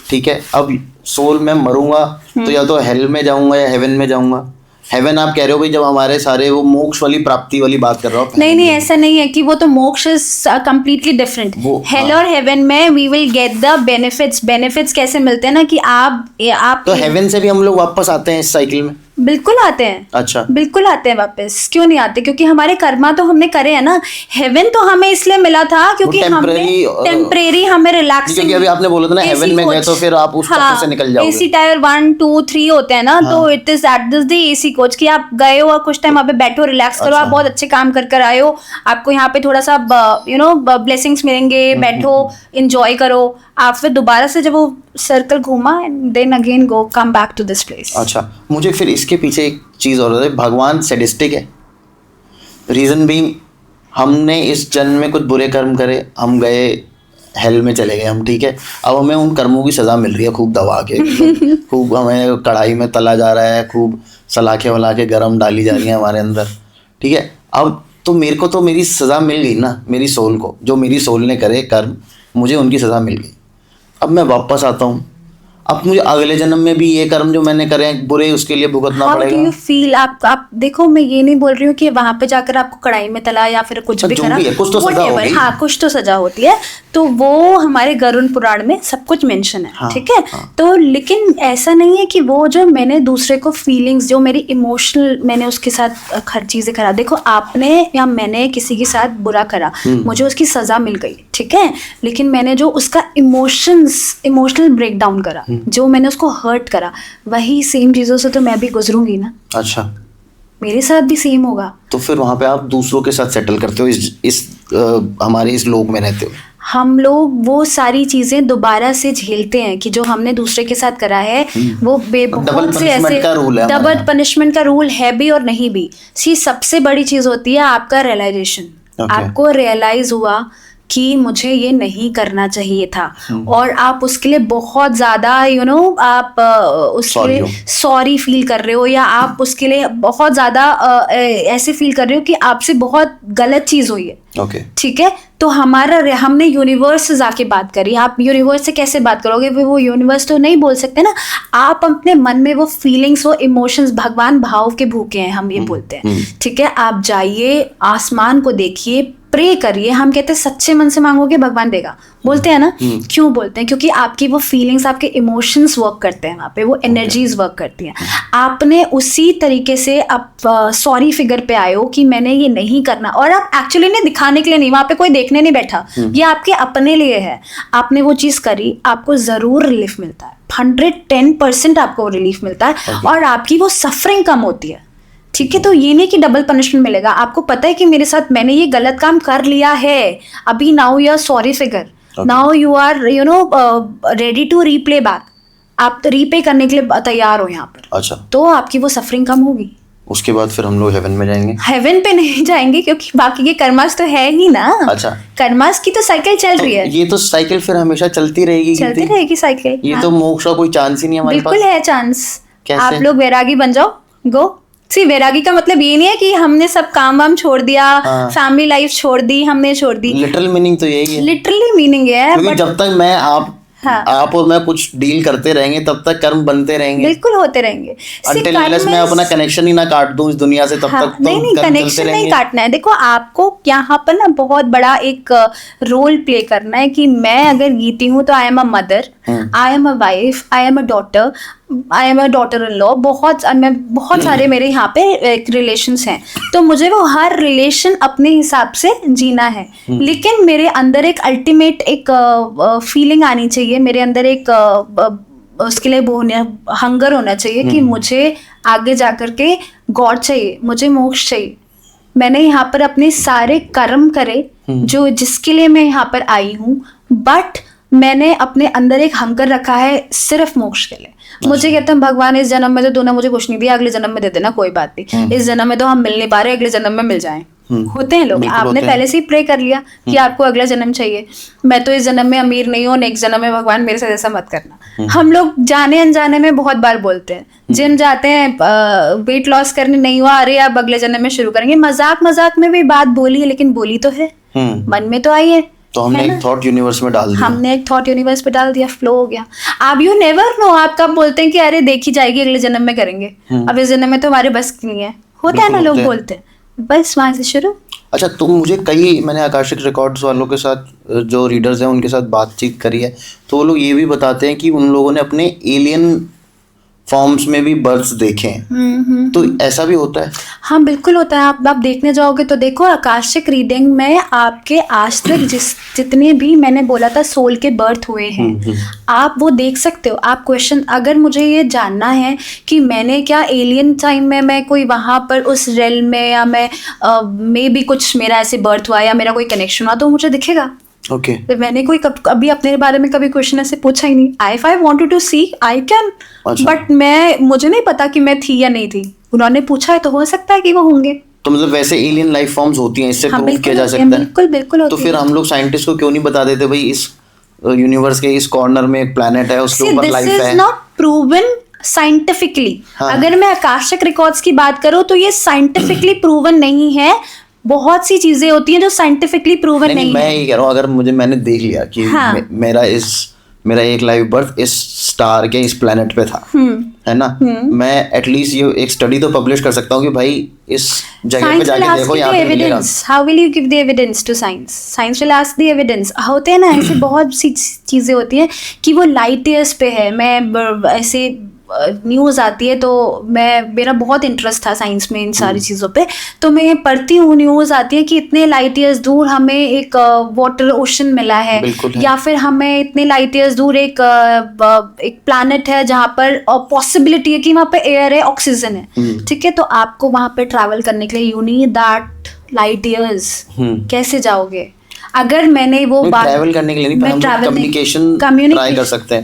ठीक है, अब सोल में मरूंगा तो या तो हेल में जाऊंगा या हेवन में जाऊंगा। हेवन आप कह रहे हो भाई जब हमारे सारे वो मोक्ष वाली प्राप्ति वाली बात कर रहा हूँ। नहीं, ऐसा नहीं है कि वो तो moksha is completely different. Hell और हेवन में we will get the benefits कैसे मिलते हैं ना कि आप तो हेवन से भी हम लोग वापस आते हैं इस साइकिल में? बिल्कुल आते हैं। अच्छा, बिल्कुल आते हैं वापस, क्यों नहीं आते? क्योंकि हमारे कर्मा तो हमने करे हैं ना। हेवन तो हमें इसलिए मिला था क्योंकि टेम्परेरी हमें रिलैक्सिंग। क्योंकि अभी आपने बोला था ना हेवन में गए तो फिर आप उस चक्कर से निकल जाओगे। एसी टायर 1, 2, 3 होते हैं ना, तो it is at this the AC coach कि आप गए हो और कुछ टाइम वहाँ पे बैठो, रिलैक्स करो, आप बहुत अच्छे काम कर आए हो, आपको यहाँ पे थोड़ा सा ब्लेसिंग्स मिलेंगे, बैठो एंजॉय करो, आप फिर दोबारा से जब वो सर्कल घूमा then again go come back to this place. अच्छा, मुझे फिर इसके पीछे एक चीज़ और है, भगवान सैडिस्टिक है? रीज़न भी हमने इस जन्म में कुछ बुरे कर्म करे, हम गए हेल में चले गए हम, ठीक है, अब हमें उन कर्मों की सज़ा मिल रही है खूब दबा के, खूब हमें कढ़ाई में तला जा रहा है, खूब सलाखे वलाखे गरम डाली जा रही हैं हमारे अंदर, ठीक है। अब तो मेरे को तो मेरी सज़ा मिल गई ना, मेरी सोल को, जो मेरी सोल ने करे कर्म, मुझे उनकी सज़ा मिल गई। अब मैं वापस आता हूँ, अब मुझे अगले जन्म में भी ये कर्म जो मैंने करे हैं बुरे, उसके लिए भुगतना हाउ डू पड़ेगा। You feel? आप देखो, मैं ये नहीं बोल रही हूँ कि वहां पे जाकर आपको कढ़ाई में तला या फिर कुछ भी जो करा, भी है, कुछ तो सजा whatever, होगी। हाँ कुछ तो सजा होती है, तो वो हमारे गरुड़ पुराण में सब कुछ मेंशन है, हाँ, ठीक है। हाँ। तो लेकिन ऐसा नहीं है कि वो जो मैंने दूसरे को फीलिंग्स, जो मेरी इमोशनल, मैंने उसके साथ हर चीजें करा, देखो आपने या मैंने किसी के साथ बुरा करा, मुझे उसकी सजा मिल गई, ठीक है, लेकिन मैंने जो उसका इमोशनल ब्रेकडाउन करा, जो मैंने उसको हर्ट करा, वही सेम चीजों से तो मैं भी गुजरूंगी ना, अच्छा, मेरे साथ भी सेम होगा। तो फिर वहाँ पे आप दूसरों के साथ सेटल करते हो, हमारे इस लोक में रहते हो। हम लोग वो सारी चीजें दोबारा से झेलते हैं कि जो हमने दूसरे के साथ करा है, वो बहुत से ऐसे punishment का rule है हमारे डबल यहाँ। पनिशमेंट का रूल है भी और नहीं भी। सी सबसे बड़ी चीज होती है आपका रियलाइजेशन। Okay. आपको रियलाइज हुआ कि मुझे ये नहीं करना चाहिए था, और आप उसके लिए बहुत ज्यादा आप उसके लिए सॉरी फील कर रहे हो, या आप उसके लिए बहुत ज्यादा ऐसे फील कर रहे हो कि आपसे बहुत गलत चीज हुई है, ओके, ठीक है। तो हमने यूनिवर्स से जाके बात करी। आप यूनिवर्स से कैसे बात करोगे? वो यूनिवर्स तो नहीं बोल सकते ना। आप अपने मन में वो फीलिंग्स, वो इमोशंस, भगवान भाव के भूखे हैं, हम ये बोलते हैं, ठीक है। आप जाइए, आसमान को देखिए, प्रे करिए। हम कहते हैं सच्चे मन से मांगोगे भगवान देगा, बोलते हैं ना। क्यों बोलते हैं? क्योंकि आपकी वो फीलिंग्स, आपके इमोशंस वर्क करते हैं वहाँ पे, वो एनर्जीज वर्क करती हैं। आपने उसी तरीके से आप सॉरी फिगर पे आए हो कि मैंने ये नहीं करना, और आप एक्चुअली ने दिखाने के लिए नहीं, वहाँ पे कोई देखने नहीं बैठा, ये आपके अपने लिए है। आपने वो चीज़ करी, आपको ज़रूर रिलीफ मिलता है, 110% आपको रिलीफ मिलता है, और आपकी वो सफरिंग कम होती है, ठीक है। तो ये नहीं कि डबल पनिशमेंट मिलेगा। आपको पता है कि मेरे साथ मैंने ये गलत काम कर लिया है, अभी now you are sorry figure, now you are ready to replay back. आप तो रीपे करने के लिए तैयार हो यहाँ पर, अच्छा, तो आपकी वो सफरिंग कम होगी। उसके बाद फिर हम लोग हेवन में जाएंगे। हेवन पे नहीं जाएंगे, क्योंकि बाकी के कर्मास तो है ही ना। अच्छा, कर्मास की तो साइकिल चल रही है। ये तो साइकिल फिर हमेशा चलती रहेगी, चलती रहेगी साइकिल। ये तो मोक्ष का कोई चांस ही नहीं है हमारे पास। बिल्कुल है चांस। कैसे? आप लोग वैरागी बन जाओ, गो। सी वैरागी का मतलब ये नहीं है कि हमने सब काम वाम छोड़ दिया, फैमिली लाइफ छोड़ दी, हमने छोड़ दी। लिटरल मीनिंग तो यही है। लिटरली मीनिंग है, क्योंकि जब तक मैं आप और मैं कुछ डील करते रहेंगे तब तक कर्म बनते रहेंगे, बिल्कुल होते रहेंगे। Until unless मैं अपना कनेक्शन ही ना काट दूं इस दुनिया से, तब तक तो नहीं, कनेक्शन नहीं काटना है। देखो, आपको यहाँ पर ना बहुत बड़ा एक रोल प्ले करना है कि मैं अगर गीती हूँ तो I am a mother, I am a wife, I am a daughter, I am a daughter in law. बहुत सारे मेरे यहाँ पे रिलेशंस हैं, तो मुझे वो हर रिलेशन अपने हिसाब से जीना है। लेकिन मेरे अंदर एक अल्टीमेट एक फीलिंग आनी चाहिए, मेरे अंदर एक उसके लिए वो हंगर होना चाहिए कि मुझे आगे जाकर के गॉड चाहिए, मुझे मोक्ष चाहिए। मैंने यहाँ पर अपने सारे कर्म करे जो जिसके लिए मैं यहाँ पर आई हूँ, बट मैंने अपने अंदर एक हंगर रखा है सिर्फ मोक्ष के लिए। मुझे कहते हैं भगवान इस जन्म में तो तूने मुझे कुछ नहीं दिया, अगले जन्म में दे देना, कोई बात नहीं। इस जन्म में तो हम मिल नहीं पा रहे, अगले जन्म में मिल जाएं। होते हैं लोग। आपने पहले से ही प्रे कर लिया कि आपको अगला जन्म चाहिए, मैं तो इस जन्म में अमीर नहीं हूँ, नेक्स्ट जन्म में भगवान मेरे साथ ऐसा मत करना। हम लोग जाने अनजाने में बहुत बार बोलते हैं। जिम जाते हैं, वेट लॉस करने नहीं हुआ, अरे आप अगले जन्म में शुरू करेंगे। मजाक में भी बात बोली है, लेकिन बोली तो है, मन में तो आई है। तो हमने एक थॉट यूनिवर्स में डाल दिया, हमने एक थॉट यूनिवर्स पे डाल दिया, फ्लो हो गया। आप यू नेवर नो, आप कब बोलते हैं कि अरे देखी जाएगी, अगले जन्म में करेंगे, अब इस जन्म में तो हमारे बस की नहीं है। होता है ना, लोग बोलते हैं, बस वहां से शुरू। अच्छा, तुम मुझे मैंने आकाशिक रिकॉर्ड्स वालों के साथ, जो रीडर्स हैं उनके साथ बातचीत करी है, तो वो लोग ये भी बताते हैं कि उन लोगों ने अपने एलियन फॉर्म्स में भी बर्ड्स देखे हैं। तो ऐसा भी होता है? हाँ बिल्कुल होता है। आप देखने जाओगे तो देखो, आकाशिक रीडिंग में आपके आज तक जितने भी मैंने बोला था सोल के बर्थ हुए हैं, आप वो देख सकते हो। आप क्वेश्चन, अगर मुझे ये जानना है कि मैंने क्या एलियन टाइम में मैं कोई वहाँ पर उस रेल में, या मैं मे भी कुछ मेरा ऐसे बर्थ हुआ या मेरा कोई कनेक्शन हुआ, तो मुझे दिखेगा। ओके, तो मैंने कोई कभी अपने बारे में कभी क्वेश्चन ऐसे पूछा ही नहीं। If I wanted to see, I can, but मुझे नहीं पता कि मैं थी या नहीं थी। उन्होंने पूछा है तो हो सकता है कि वो होंगे। तो मतलब वैसे एलियन लाइफ फॉर्म्स होती हैं, इससे प्रूव किया जा सकता है। बिल्कुल तो फिर हम लोग साइंटिस्ट को क्यों नहीं बता देते भाई इस यूनिवर्स के इस कॉर्नर में एक प्लैनेट है, उसके ऊपर लाइफ है? This is not proven scientifically. हाँ। अगर मैं आकाशिक रिकॉर्ड्स की बात करूं तो ये साइंटिफिकली प्रूवन नहीं है। बहुत सी चीजें होती हैं जो साइंटिफिकली प्रूवन नहीं मैं है। ये कह रहा हूँ, अगर मैंने देख लिया कि हाँ। मेरा एक लाइव बर्थ इस स्टार के इस प्लेनेट पे था, है ना, मैं एटलीस्ट ये एक स्टडी तो पब्लिश कर सकता हूँ कि भाई इस जगह पे जाके देखो, यहाँ पे मिलेगा। How will you give the evidence to science? Science will ask the evidence. होते हैं ना ऐसे बहुत सी चीजें होती हैं कि वो लाइट ईयर्स पे है। मैं ऐसे न्यूज़ आती है तो मेरा बहुत इंटरेस्ट था साइंस में, इन सारी चीज़ों पे, तो मैं पढ़ती हूँ। न्यूज़ आती है कि इतने लाइट ईयर्स दूर हमें एक वाटर ओशन मिला है, या फिर हमें इतने लाइट ईयर्स दूर एक प्लैनेट है जहाँ पर पॉसिबिलिटी है कि वहाँ पे एयर है, ऑक्सीजन है, ठीक है। तो आपको वहाँ पे ट्रैवल करने के लिए you need that light years. कैसे जाओगे? अगर मैंने वो बात ट्रैवल करने के लिए नहीं, हम कम्युनिकेशन ट्राई कर सकते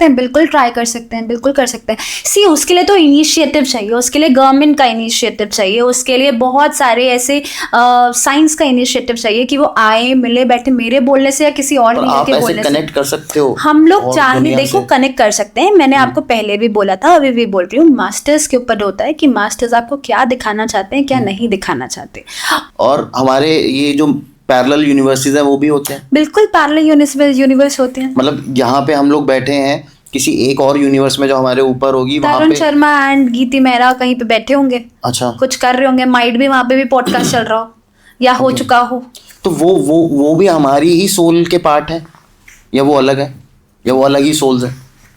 हैं, बिल्कुल ट्राई कर सकते हैं, बिल्कुल कर सकते हैं। सी उसके लिए तो इनिशिएटिव चाहिए, उसके लिए गवर्नमेंट का इनिशिएटिव चाहिए, उसके लिए बहुत सारे ऐसे साइंस का इनिशिएटिव चाहिए कि वो आए, मिले, बैठे। मेरे बोलने से या किसी और लीडर के बोलने से कनेक्ट कर सकते हो। हम लोग जानने, देखो, कनेक्ट कर सकते हैं। मैंने आपको पहले भी बोला था, अभी भी बोल रही हूँ, मास्टर्स के ऊपर होता है कि मास्टर्स आपको क्या दिखाना चाहते हैं, क्या नहीं दिखाना चाहते। और हमारे ये जो पैरेलल यूनिवर्सिटीज है वो भी होते हैं। बिल्कुल पैरेलल यूनिवर्स होते हैं। मतलब यहाँ पे हम लोग बैठे हैं किसी एक और यूनिवर्स में जो हमारे ऊपर होगी, तरुण शर्मा एंड गीति मेहरा कहीं पे बैठे होंगे, अच्छा, कुछ कर रहे होंगे, माइट भी वहाँ पे भी पॉडकास्ट चल रहा हो या हो चुका हो। तो वो भी हमारी ही सोल के पार्ट है, या वो अलग है, या वो अलग ही सोल्स है?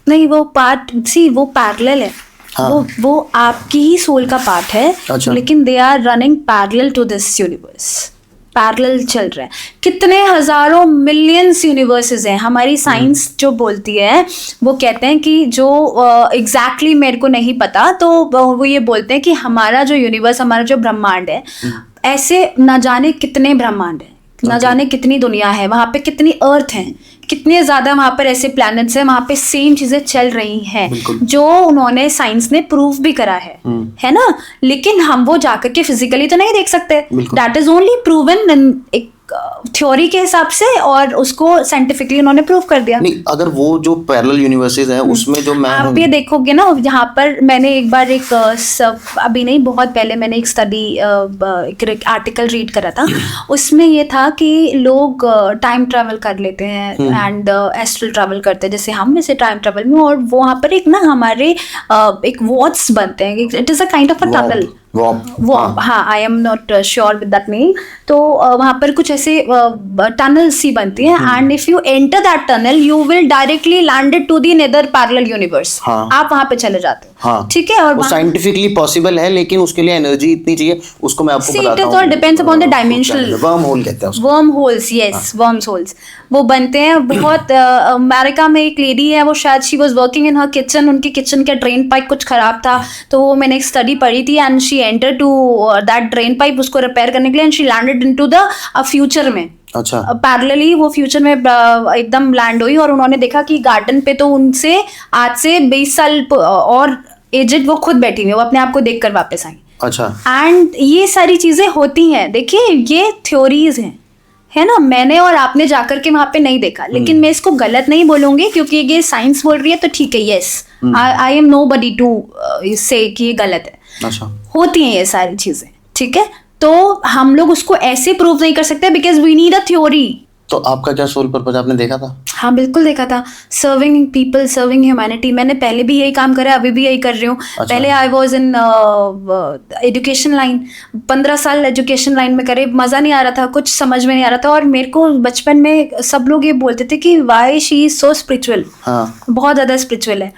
नहीं, वो पार्ट, सी वो पैरेलल है। हाँ। वो आपकी ही सोल का पार्ट है। अच्छा। लेकिन they are running parallel to this universe, parallel चल रहे हैं। कितने हजारों मिलियंस यूनिवर्सेस हैं। हमारी साइंस जो बोलती है वो कहते हैं कि जो एग्जैक्टली मेरे को नहीं पता, तो वो ये बोलते हैं कि हमारा जो यूनिवर्स, हमारा जो ब्रह्मांड है, ऐसे न जाने कितने ब्रह्मांड है, न जाने कितनी दुनिया है, वहाँ पे कितनी अर्थ हैं, कितने ज़्यादा वहाँ पर ऐसे प्लैनेट्स हैं, वहाँ पे सेम चीज़ें चल रही हैं जो उन्होंने साइंस ने प्रूव भी करा है ना। लेकिन हम वो जाकर के फिजिकली तो नहीं देख सकते। दैट इज ओनली प्रूवन एक थ्योरी के हिसाब से, और उसको साइंटिफिकली उन्होंने प्रूव कर दिया। नहीं, अगर वो जो पैरेलल यूनिवर्सेस हैं उसमें जो मैं आप ये देखोगे ना, जहाँ पर मैंने एक बार अभी नहीं, बहुत पहले मैंने एक स्टडी, एक आर्टिकल रीड करा था। उसमें ये था कि लोग टाइम ट्रैवल कर लेते हैं एंड एस्ट्रल ट्रैवल करते हैं, जैसे हम वैसे टाइम ट्रैवल में, और वहाँ पर एक ना हमारे एक वॉट्स बनते हैं। It is a kind of a tunnel. हाँ, I am not sure with that meaning. तो वहाँ पर कुछ ऐसे टनल सी बनती हैं, and if you enter that tunnel you will directly landed to the nether parallel universe. आप वहाँ पे चले जाते हो, ठीक है। और वो साइंटिफिकली पॉसिबल है, लेकिन उसके लिए एनर्जी इतनी चाहिए, उसको मैं आपको बताता हूँ। It all depends upon the dimensional worm hole कहते हैं उसको। Worm holes, yes, worm holes वो बनते हैं। बहुत अमेरिका में एक लेडी है, वो शायद she was working in her kitchen, उनकी किचन का ड्रेन पाइप कुछ खराब था, तो वो मैंने एक स्टडी पढ़ी थी, and she enter to that drain pipe, उसको रिपेयर करने के लिए, and she landed into the future में। अच्छा। पैरेलली वो फ्यूचर में एकदम लैंड हुई, और उन्होंने देखा कि गार्डन पे तो उनसे आज से 20 साल और एजेड वो खुद बैठी हुई, वो अपने आप को देख कर वापस आई। अच्छा। एंड ये सारी चीजें होती हैं। देखिए, ये थ्योरीज हैं, है ना। मैंने और आपने जाकर के वहां पे नहीं देखा, लेकिन मैं इसको गलत नहीं बोलूंगी, क्योंकि ये साइंस बोल रही है तो ठीक है। Yes, I am nobody to say कि ये गलत है। अच्छा। होती हैं ये सारी चीजें, ठीक है। तो हम लोग उसको ऐसे प्रूव नहीं कर सकते, because we need a theory. तो आपका क्या सोल पर्पस आपने देखा था? हाँ, बिल्कुल देखा था। Serving people, serving humanity. मैंने पहले भी यही काम करा, अभी भी यही कर रही हूँ। अच्छा। पहले I was in education line, 15 साल एजुकेशन लाइन में करे, मज़ा नहीं आ रहा था, कुछ समझ में नहीं आ रहा था। और मेरे को बचपन में सब लोग ये बोलते थे कि why she is so spiritual. हाँ, बहुत ज़्यादा स्पिरिचुअल है,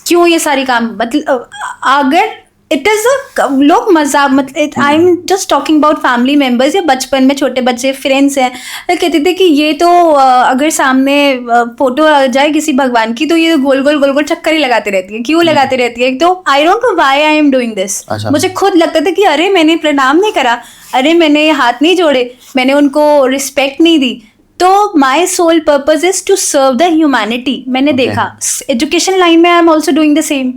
क्यों ये सारी काम, मतलब अगर इट इज़ लोग मजाक, मतलब I am just talking about family members, या बचपन में छोटे बच्चे फ्रेंड्स हैं, कहते थे कि ये तो अगर सामने फोटो आ जाए किसी भगवान की तो ये गोल गोल गोल गोल चक्कर ही लगाती रहती है, क्यों लगाती रहती है। तो I don't know why I am doing this. मुझे खुद लगता था कि अरे मैंने प्रणाम नहीं करा, अरे मैंने हाथ नहीं जोड़े, मैंने उनको रिस्पेक्ट नहीं दी। तो my soul purpose is to serve the humanity. मैंने देखा एजुकेशन लाइन में I am also doing the same,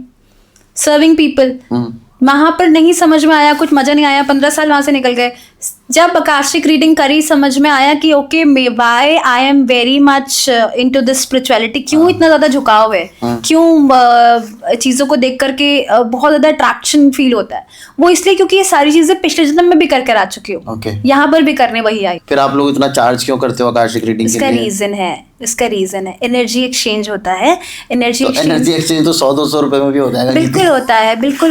serving people. वहां पर नहीं समझ में आया, कुछ मजा नहीं आया, 15 साल वहां से निकल गए। जब आकाशिक रीडिंग करी समझ में आया कि okay why I am very much into this spirituality, क्यों इतना ज्यादा झुकाव है, क्यों चीजों को देख करके बहुत ज्यादा अट्रैक्शन फील होता है, वो इसलिए क्योंकि ये सारी चीजें पिछले जन्म में भी करके आ चुकी हूँ, यहाँ पर भी करने वही आई। फिर आप लोग इतना चार्ज क्यों करते हो आकाशिक रीडिंग के लिए? इसका रीजन है एनर्जी एक्सचेंज होता है। एनर्जी एक्सचेंज तो 100-200 रुपए में भी हो जाएगा। बिल्कुल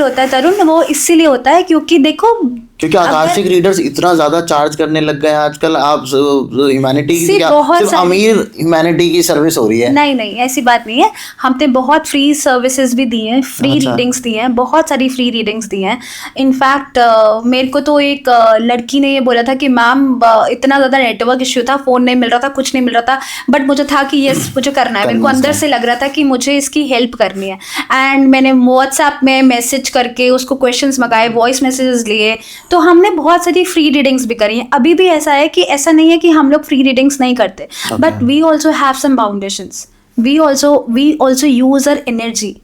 होता है तरुण, वो इसीलिए होता है क्योंकि देखो, क्योंकि आकाशिक रीडर्स इतना ज्यादा चार्ज करने लग गए हैं आजकल। आप ह्यूमैनिटी की सिर्फ अमीर ह्यूमैनिटी की सर्विस हो रही है। नहीं ऐसी बात नहीं है, हमने बहुत फ्री सर्विसेज भी दी हैं, फ्री रीडिंग्स दी हैं, बहुत सारी फ्री रीडिंग्स दी हैं। इनफैक्ट मेरे को तो एक लड़की ने ये बोला था कि मैम इतना ज़्यादा नेटवर्क इश्यू था, फ़ोन नहीं मिल रहा था, कुछ नहीं मिल रहा था, बट मुझे था कि यस मुझे करना है, मेरे को अंदर से लग रहा था कि मुझे इसकी हेल्प करनी है। एंड मैंने व्हाट्सएप में मैसेज करके उसको क्वेश्चंस मंगाए, वॉइस मैसेजेस लिए, तो हमने बहुत सारी फ्री रीडिंग्स भी करी हैं। अभी भी ऐसा है कि ऐसा नहीं है कि हम लोग फ्री रीडिंग्स नहीं करते, but we also have some boundations, we also use our energy.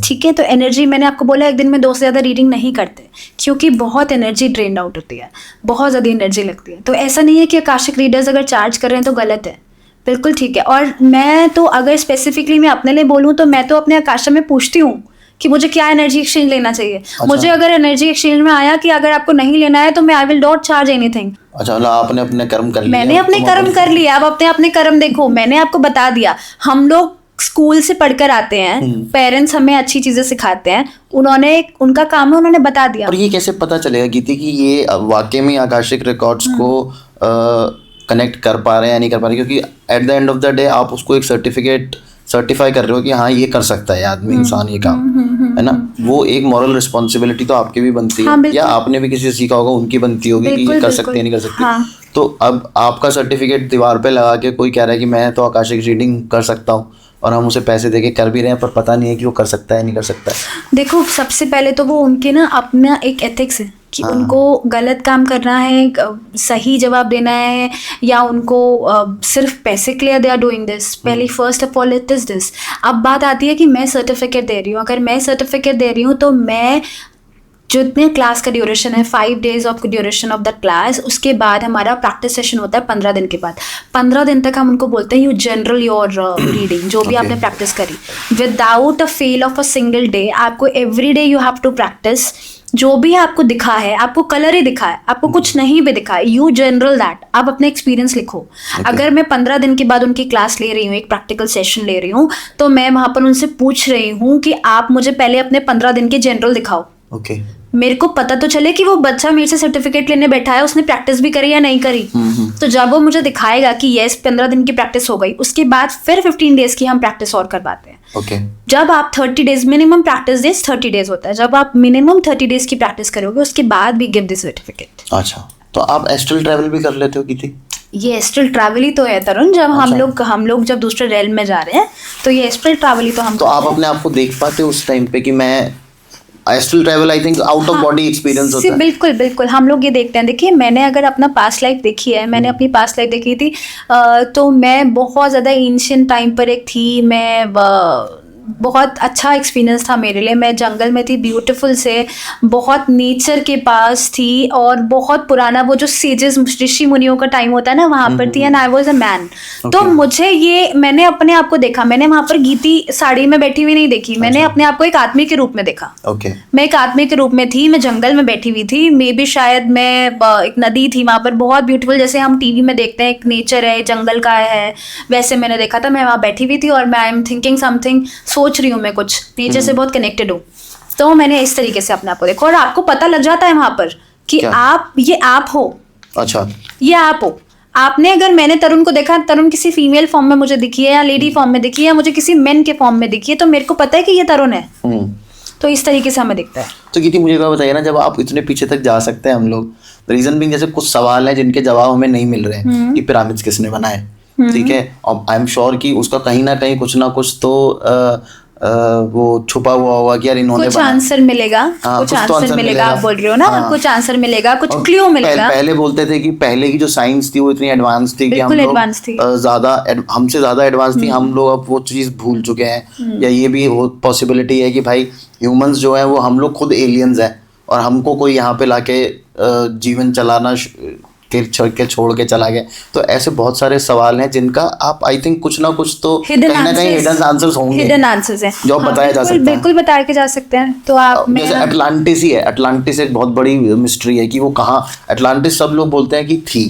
ठीक है, तो एनर्जी मैंने आपको बोला एक दिन में 2 से ज़्यादा रीडिंग नहीं करते, क्योंकि बहुत एनर्जी ड्रेन आउट होती है, बहुत ज़्यादा एनर्जी लगती है। तो ऐसा नहीं है कि आकाशिक रीडर्स अगर चार्ज कर रहे हैं तो गलत है, बिल्कुल ठीक है। और मैं तो अगर स्पेसिफिकली मैं अपने लिए बोलूँ तो मैं तो अपने आकाशा में पूछती हूँ कि मुझे क्या एनर्जी एक्सचेंज लेना चाहिए। अच्छा। मुझे अगर एनर्जी एक्सचेंज में आया कि अगर आपको नहीं लेना है तो मैं I will not charge anything. अच्छा, मतलब आपने अपने कर्म कर लिए। मैंने अपने कर्म कर लिए, अब अपने कर्म देखो। मैंने आपको बता दिया, हम लोग स्कूल से पढ़कर आते हैं, पेरेंट्स हमें अच्छी चीजें सिखाते हैं, उनका काम है, उन्होंने बता दिया। और ये कैसे पता चलेगा गीती कि ये वाकई में आकाशिक रिकॉर्ड्स को कनेक्ट कर पा रहे हैं या नहीं कर पा रहे? क्योंकि at the end of the day आप उसको एक सर्टिफाई कर रहे हो कि हाँ ये कर सकता है आदमी, इंसान ये काम, है ना। वो एक मॉरल रिस्पॉन्सिबिलिटी तो आपकी भी बनती है, या आपने भी किसी से सीखा होगा, उनकी बनती होगी कि ये कर सकते हैं नहीं कर सकते। तो अब आपका सर्टिफिकेट दीवार पे लगा के कोई कह रहा है कि मैं तो आकाशिक रीडिंग कर सकता हूँ, और हम उसे पैसे देके कर भी रहे हैं, पर पता नहीं है कि वो कर सकता है नहीं कर सकता है। देखो, सबसे पहले तो वो उनके ना अपना एक एथिक्स है कि उनको गलत काम करना है, सही जवाब देना है, या उनको सिर्फ पैसे के लिए दे आर डूइंग दिस। पहले first of all it is this. अब बात आती है कि मैं सर्टिफिकेट दे रही हूँ, अगर मैं सर्टिफिकेट दे रही हूँ तो मैं जितने क्लास का ड्यूरेशन है, 5 days of duration of that class, उसके बाद हमारा प्रैक्टिस सेशन होता है 15 दिन के बाद। 15 दिन तक हम उनको बोलते हैं यू जनरल योर रीडिंग, जो भी आपने प्रैक्टिस करी, without a fail of a single day. आपको every day you have to practice. जो भी आपको दिखा है, आपको कलर ही दिखा है, आपको कुछ नहीं भी दिखा है, यू जनरल दैट, आप अपने एक्सपीरियंस लिखो। अगर मैं 15 दिन के बाद उनकी क्लास ले रही हूँ, एक प्रैक्टिकल सेशन ले रही हूँ, तो मैं वहाँ पर उनसे पूछ रही हूँ कि आप मुझे पहले अपने 15 दिन के जनरल दिखाओ। मेरे को पता तो चले कि वो बच्चा मेरे से सर्टिफिकेट लेने बैठा है, उसने प्रैक्टिस भी करी या नहीं करी। तो जब वो मुझे दिखाएगा कि यस 15 दिन की प्रैक्टिस हो गई, उसके बाद फिर 15 days की हम प्रैक्टिस और करवाते हैं। जब आप 30 days minimum practice days 30 days होता है, जब आप मिनिमम 30 days की प्रैक्टिस करोगे उसके बाद भी गिव द सर्टिफिकेट। अच्छा, तो आप एस्ट्रल ट्रैवल भी कर लेते हो गीती? ये एस्ट्रल ट्रैवल ही तो है तरुण। जब हम लोग जब दूसरे रेल में जा रहे हैं तो ये एस्ट्रल ट्रैवल ही तो हम। तो आप अपने आप को देख पाते हो उस टाइम पे कि मैं astral travel, I think out of body experience होता है। बिल्कुल हम लोग ये देखते हैं। देखिए, मैंने अगर अपना पास्ट लाइफ देखी है, मैंने अपनी पास्ट लाइफ देखी थी, तो मैं बहुत ज़्यादा एंशिएंट टाइम पर एक थी। मैं बहुत अच्छा एक्सपीरियंस था मेरे लिए। मैं जंगल में थी, ब्यूटीफुल से, बहुत नेचर के पास थी, और बहुत पुराना वो जो सेजेस ऋषि मुनियों का टाइम होता है ना, वहाँ पर थी। And I was a man. तो मुझे ये, मैंने अपने आप को देखा, मैंने वहाँ पर गीती साड़ी में बैठी हुई नहीं देखी, मैंने अपने आप को एक आदमी के रूप में देखा। मैं एक आदमी के रूप में थी, मैं जंगल में बैठी हुई थी। मे बी शायद मैं एक नदी थी वहाँ पर, बहुत ब्यूटीफुल, जैसे हम टीवी में देखते हैं एक नेचर है, जंगल का है, वैसे मैंने देखा था। मैं वहाँ बैठी हुई थी और मैं आई एम थिंकिंग समथिंग, सोच रही हूँ मैं कुछ, नेचर से बहुत कनेक्टेड हूँ। तो मैंने इस तरीके से अपने आप को देखा, और आपको पता लग जाता है वहां पर कि ये आप हो। अच्छा, ये आप हो। आपने, अगर मैंने तरुण को देखा, तरुण किसी फीमेल फॉर्म में मुझे दिखी है, या लेडी फॉर्म में दिखी है, या मुझे किसी मेन के फॉर्म में दिखी है, तो मेरे को पता है कि ये तरुण है। तो इस तरीके से हमें दिखता है। तो गीती, मुझे क्या बताइए ना, जब आप इतने पीछे तक जा सकते हैं हम लोग, रीजन भी जैसे कुछ सवाल हैं जिनके जवाब हमें नहीं मिल रहे हैं कि पिरामिड्स किसने बनाए, ठीक है, और आई एम श्योर कि उसका कहीं ना कहीं कुछ ना कुछ तो वो छुपा हुआ होगा कि यार इन्होंने कुछ आंसर मिलेगा, कुछ आंसर मिलेगा, आप बोल रहे हो ना। कुछ आंसर मिलेगा, कुछ क्लू मिलेगा। पहले बोलते थे कि पहले की जो साइंस थी वो इतनी एडवांस थी कि हम लोग हमसे ज्यादा एडवांस थी, हम लोग अब वो चीज भूल चुके हैं। या ये भी पॉसिबिलिटी है कि भाई ह्यूमंस जो है वो हम लोग खुद एलियंस हैं, और हमको कोई यहाँ पे लाके जीवन चलाना के छोड़ के चला गया। तो ऐसे बहुत सारे सवाल हैं जिनका आप आई थिंक कुछ ना कुछ तो कहीं ना कहीं हिडन आंसर्स होंगे, हिडन आंसर्स हैं जो बताया जा सकता है। बिल्कुल बता के जा सकते हैं। तो आप जैसे अटलांटिस ही है, अटलांटिस एक बहुत बड़ी मिस्ट्री है कि वो कहाँ, अटलांटिस सब लोग बोलते हैं कि थी,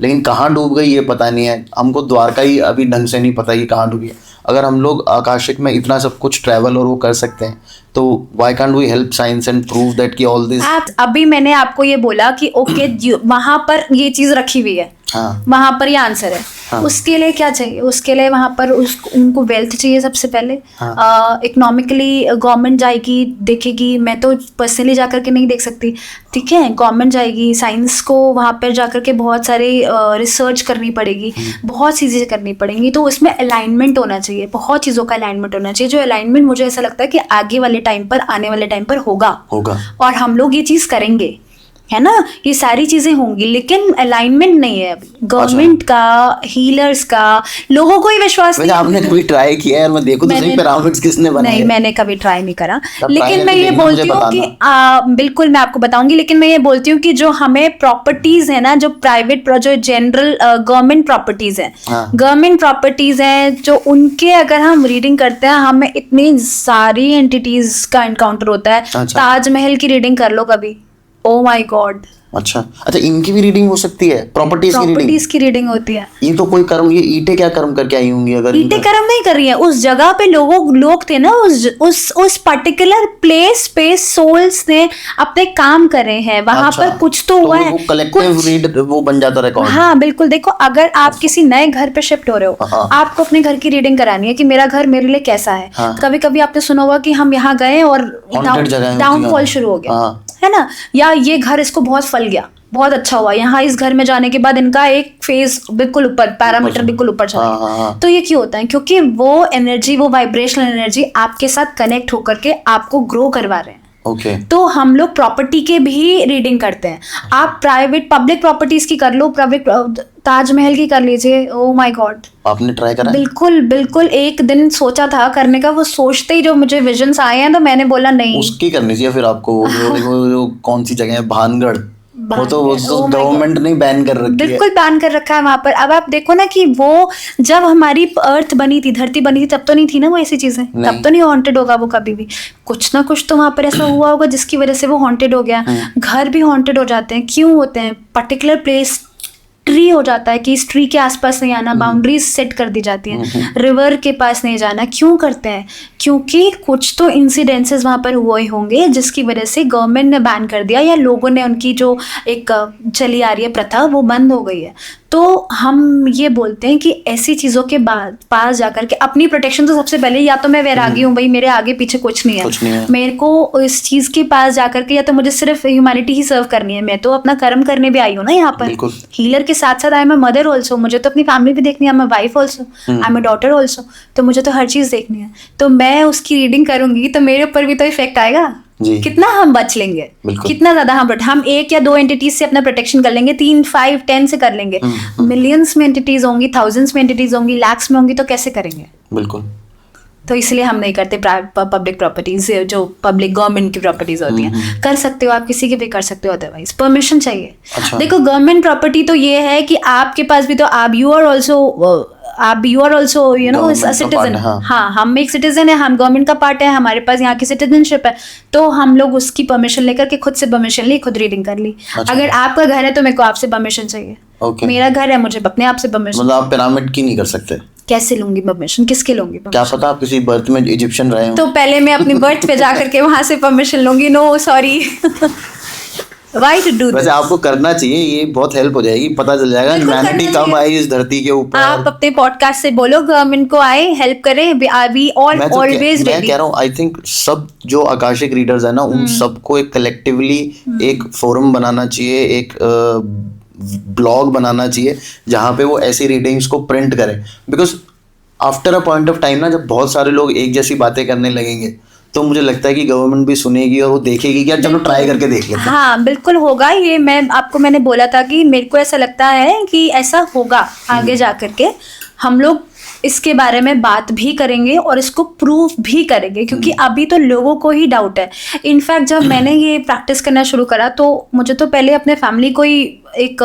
लेकिन कहाँ डूब गई ये पता नहीं है हमको। द्वारका ही अभी ढंग से नहीं पता कि कहाँ डूबी है। अगर हम लोग आकाशिक में इतना सब कुछ ट्रैवल और वो कर सकते हैं तो why can't we help science and prove that कि ऑल दिस। अभी मैंने आपको ये बोला कि ओके वहां पर ये चीज रखी हुई है, हाँ, वहां पर ये आंसर है। हाँ, उसके लिए क्या चाहिए? उसके लिए वहां पर उनको वेल्थ चाहिए सबसे पहले। हाँ, इकोनॉमिकली गवर्नमेंट जाएगी, देखेगी। मैं तो पर्सनली जाकर के नहीं देख सकती, ठीक है। गवर्नमेंट जाएगी, साइंस को वहां पर जाकर के बहुत सारे रिसर्च करनी पड़ेगी, बहुत सी चीजें करनी पड़ेंगी। तो उसमें अलाइनमेंट होना चाहिए, बहुत चीज़ों का अलाइनमेंट होना चाहिए, जो अलाइनमेंट मुझे ऐसा लगता है कि आगे वाले टाइम पर, आने वाले टाइम पर होगा और हम लोग ये चीज़ करेंगे, है ना। ये सारी चीजें होंगी, लेकिन अलाइनमेंट नहीं है अभी गवर्नमेंट का, हीलर्स का, लोगों को ही विश्वास नहीं। आपने कभी ट्राई किया है? मैं देखूं तो सही पिरामिड्स किसने बनाए? नहीं, मैंने कभी ट्राई नहीं करा, लेकिन मैं ये बोलती हूँ कि बिल्कुल मैं आपको बताऊंगी, लेकिन मैं ये बोलती हूँ कि जो हमें प्रॉपर्टीज है ना, जो प्राइवेट, जो जनरल गवर्नमेंट प्रॉपर्टीज है, गवर्नमेंट प्रॉपर्टीज हैं, जो उनके अगर हम रीडिंग करते हैं, हमें इतनी सारी एंटिटीज का एनकाउंटर होता है। ताजमहल की रीडिंग कर लो कभी, ओ माय गॉड। अच्छा, इनकी भी रीडिंग हो सकती है? प्रॉपर्टीज की रीडिंग होती है। ये तो कोई कर्म, ये ईंटें क्या कर्म करके आई होंगी? अगर ईंटें कर्म नहीं कर रही है, उस जगह पे लोग थे ना, उस पर्टिकुलर प्लेस पे सोल्स ने अपने काम करे हैं, वहां पर कुछ तो हुआ है, कलेक्टिव रीड वो बन जाता रिकॉर्ड। हाँ बिल्कुल। देखो, अगर आप किसी नए घर पे शिफ्ट हो रहे हो, आपको अपने घर की रीडिंग करानी है कि मेरा घर मेरे लिए कैसा है। कभी कभी आपने सुना होगा कि हम यहाँ गए और डाउनफॉल शुरू हो गया, है ना, या ये घर इसको बहुत फल गया, बहुत अच्छा हुआ, यहाँ इस घर में जाने के बाद इनका एक फेज बिल्कुल ऊपर, पैरामीटर बिल्कुल ऊपर चला गया। तो ये क्यों होता है? क्योंकि वो एनर्जी, वो वाइब्रेशनल एनर्जी आपके साथ कनेक्ट होकर के आपको ग्रो करवा रहे हैं। तो हम लोग प्रॉपर्टी के भी रीडिंग करते हैं। आप प्राइवेट, पब्लिक प्रॉपर्टीज की कर लो, प्राइवेट ताजमहल की कर लीजिए। ओ माय गॉड, आपने ट्राई करा? बिल्कुल एक दिन सोचा था करने का, वो सोचते ही जो मुझे विजन्स आए हैं, तो मैंने बोला नहीं, उसकी करनी चाहिए फिर आपको। वो कौन सी जगह है, भानगढ़, वो तो गवर्नमेंट ने बैन कर रखी है। बिल्कुल बैन कर रखा है वहां पर। अब आप देखो ना कि वो जब हमारी अर्थ बनी थी, धरती बनी थी, तब तो नहीं थी ना वो ऐसी चीजें, तब तो नहीं हॉन्टेड होगा वो कभी भी। कुछ ना कुछ तो वहां पर ऐसा हुआ होगा जिसकी वजह से वो हॉन्टेड हो गया। घर भी हॉन्टेड हो जाते हैं, क्यों होते हैं? पर्टिकुलर प्लेस, ट्री हो जाता है कि इस ट्री के आसपास नहीं आना, बाउंड्रीज सेट कर दी जाती हैं, रिवर के पास नहीं जाना। क्यों करते हैं? क्योंकि कुछ तो इंसिडेंसेस वहाँ पर हुए होंगे जिसकी वजह से गवर्नमेंट ने बैन कर दिया, या लोगों ने, उनकी जो एक चली आ रही है प्रथा, वो बंद हो गई है। तो हम ये बोलते हैं कि ऐसी चीज़ों के बाद पास जाकर के अपनी प्रोटेक्शन तो सबसे पहले, या तो मैं वैरागी हूँ भाई, मेरे आगे पीछे कुछ नहीं है, मेरे को इस चीज़ के पास जाकर के, या तो मुझे सिर्फ ह्यूमैनिटी ही सर्व करनी है। मैं तो अपना कर्म करने भी आई हूँ ना यहाँ पर, हीलर के साथ साथ I am a mother also, मुझे तो अपनी फैमिली भी देखनी है, I am a wife also, I am a daughter also, तो मुझे तो हर चीज़ देखनी है। तो मैं उसकी रीडिंग करूंगी तो मेरे ऊपर भी तो इफेक्ट आएगा। कितना हम बच लेंगे, कितना ज्यादा हम एक या दो एंटिटीज से अपना प्रोटेक्शन कर लेंगे, 3, 5, 10 से कर लेंगे। मिलियंस में एंटिटीज होंगी, थाउजेंड्स में एंटिटीज होंगी, लैक्स में होंगी, तो कैसे करेंगे? बिल्कुल। तो इसलिए हम नहीं करते पब्लिक प्रॉपर्टीज, जो पब्लिक गवर्नमेंट की प्रॉपर्टीज होती हैं। कर सकते हो आप, किसी की भी कर सकते हो, अदरवाइज परमिशन चाहिए। देखो, गवर्नमेंट प्रॉपर्टी तो ये है कि आपके पास भी तो, आप you are also you know citizen. हाँ, हम एक सिटीजन है, हम गवर्नमेंट का पार्ट है, हमारे पास यहाँ की सिटीजनशिप है, तो हम लोग उसकी परमिशन लेकर के, खुद से परमिशन ली, खुद रीडिंग कर ली। अगर आपका घर है तो मेरे को आपसे परमिशन चाहिए। मेरा घर है, मुझे अपने आप से परमिशन। मतलब आप पिरामिड की नहीं कर सकते? कैसे लूंगी परमिशन? किसके लूंगी परमिशन? क्या पता आप किसी बर्थ में इजिप्शियन रहे हो। तो पहले मैं अपनी बर्थ पे जाकर के वहां से परमिशन लूंगी। No sorry, Why to do this? वैसे आपको करना चाहिए, ये बहुत हेल्प हो जाएगी, पता चल जाएगा ह्यूमैनिटी कब आई इस धरती के ऊपर। आप अपने पॉडकास्ट से बोलो गवर्नमेंट को आए, हेल्प करें, वी ऑल ऑलवेज रेडी। मैं कह रहा हूँ, आई थिंक सब जो आकाशिक रीडर्स है ना, उन सबको एक कलेक्टिवली एक फोरम बनाना चाहिए, एक ब्लॉग बनाना चाहिए जहाँ पे वो ऐसी रीडिंग्स को प्रिंट करें। Because after a point of time ना, जब बहुत सारे लोग एक जैसी बातें करने लगेंगे, तो मुझे लगता है कि गवर्नमेंट भी सुनेगी और वो देखेगी कि यार चलो ट्राई करके देख लेते हैं। हाँ बिल्कुल होगा ये। मैंने बोला था कि मेरे को ऐसा लगता है कि ऐसा होगा आगे जा करके। हम लोग इसके बारे में बात भी करेंगे और इसको प्रूव भी करेंगे, क्योंकि अभी तो लोगों को ही डाउट है। इनफैक्ट जब मैंने ये प्रैक्टिस करना शुरू करा तो मुझे तो पहले अपने फैमिली को ही एक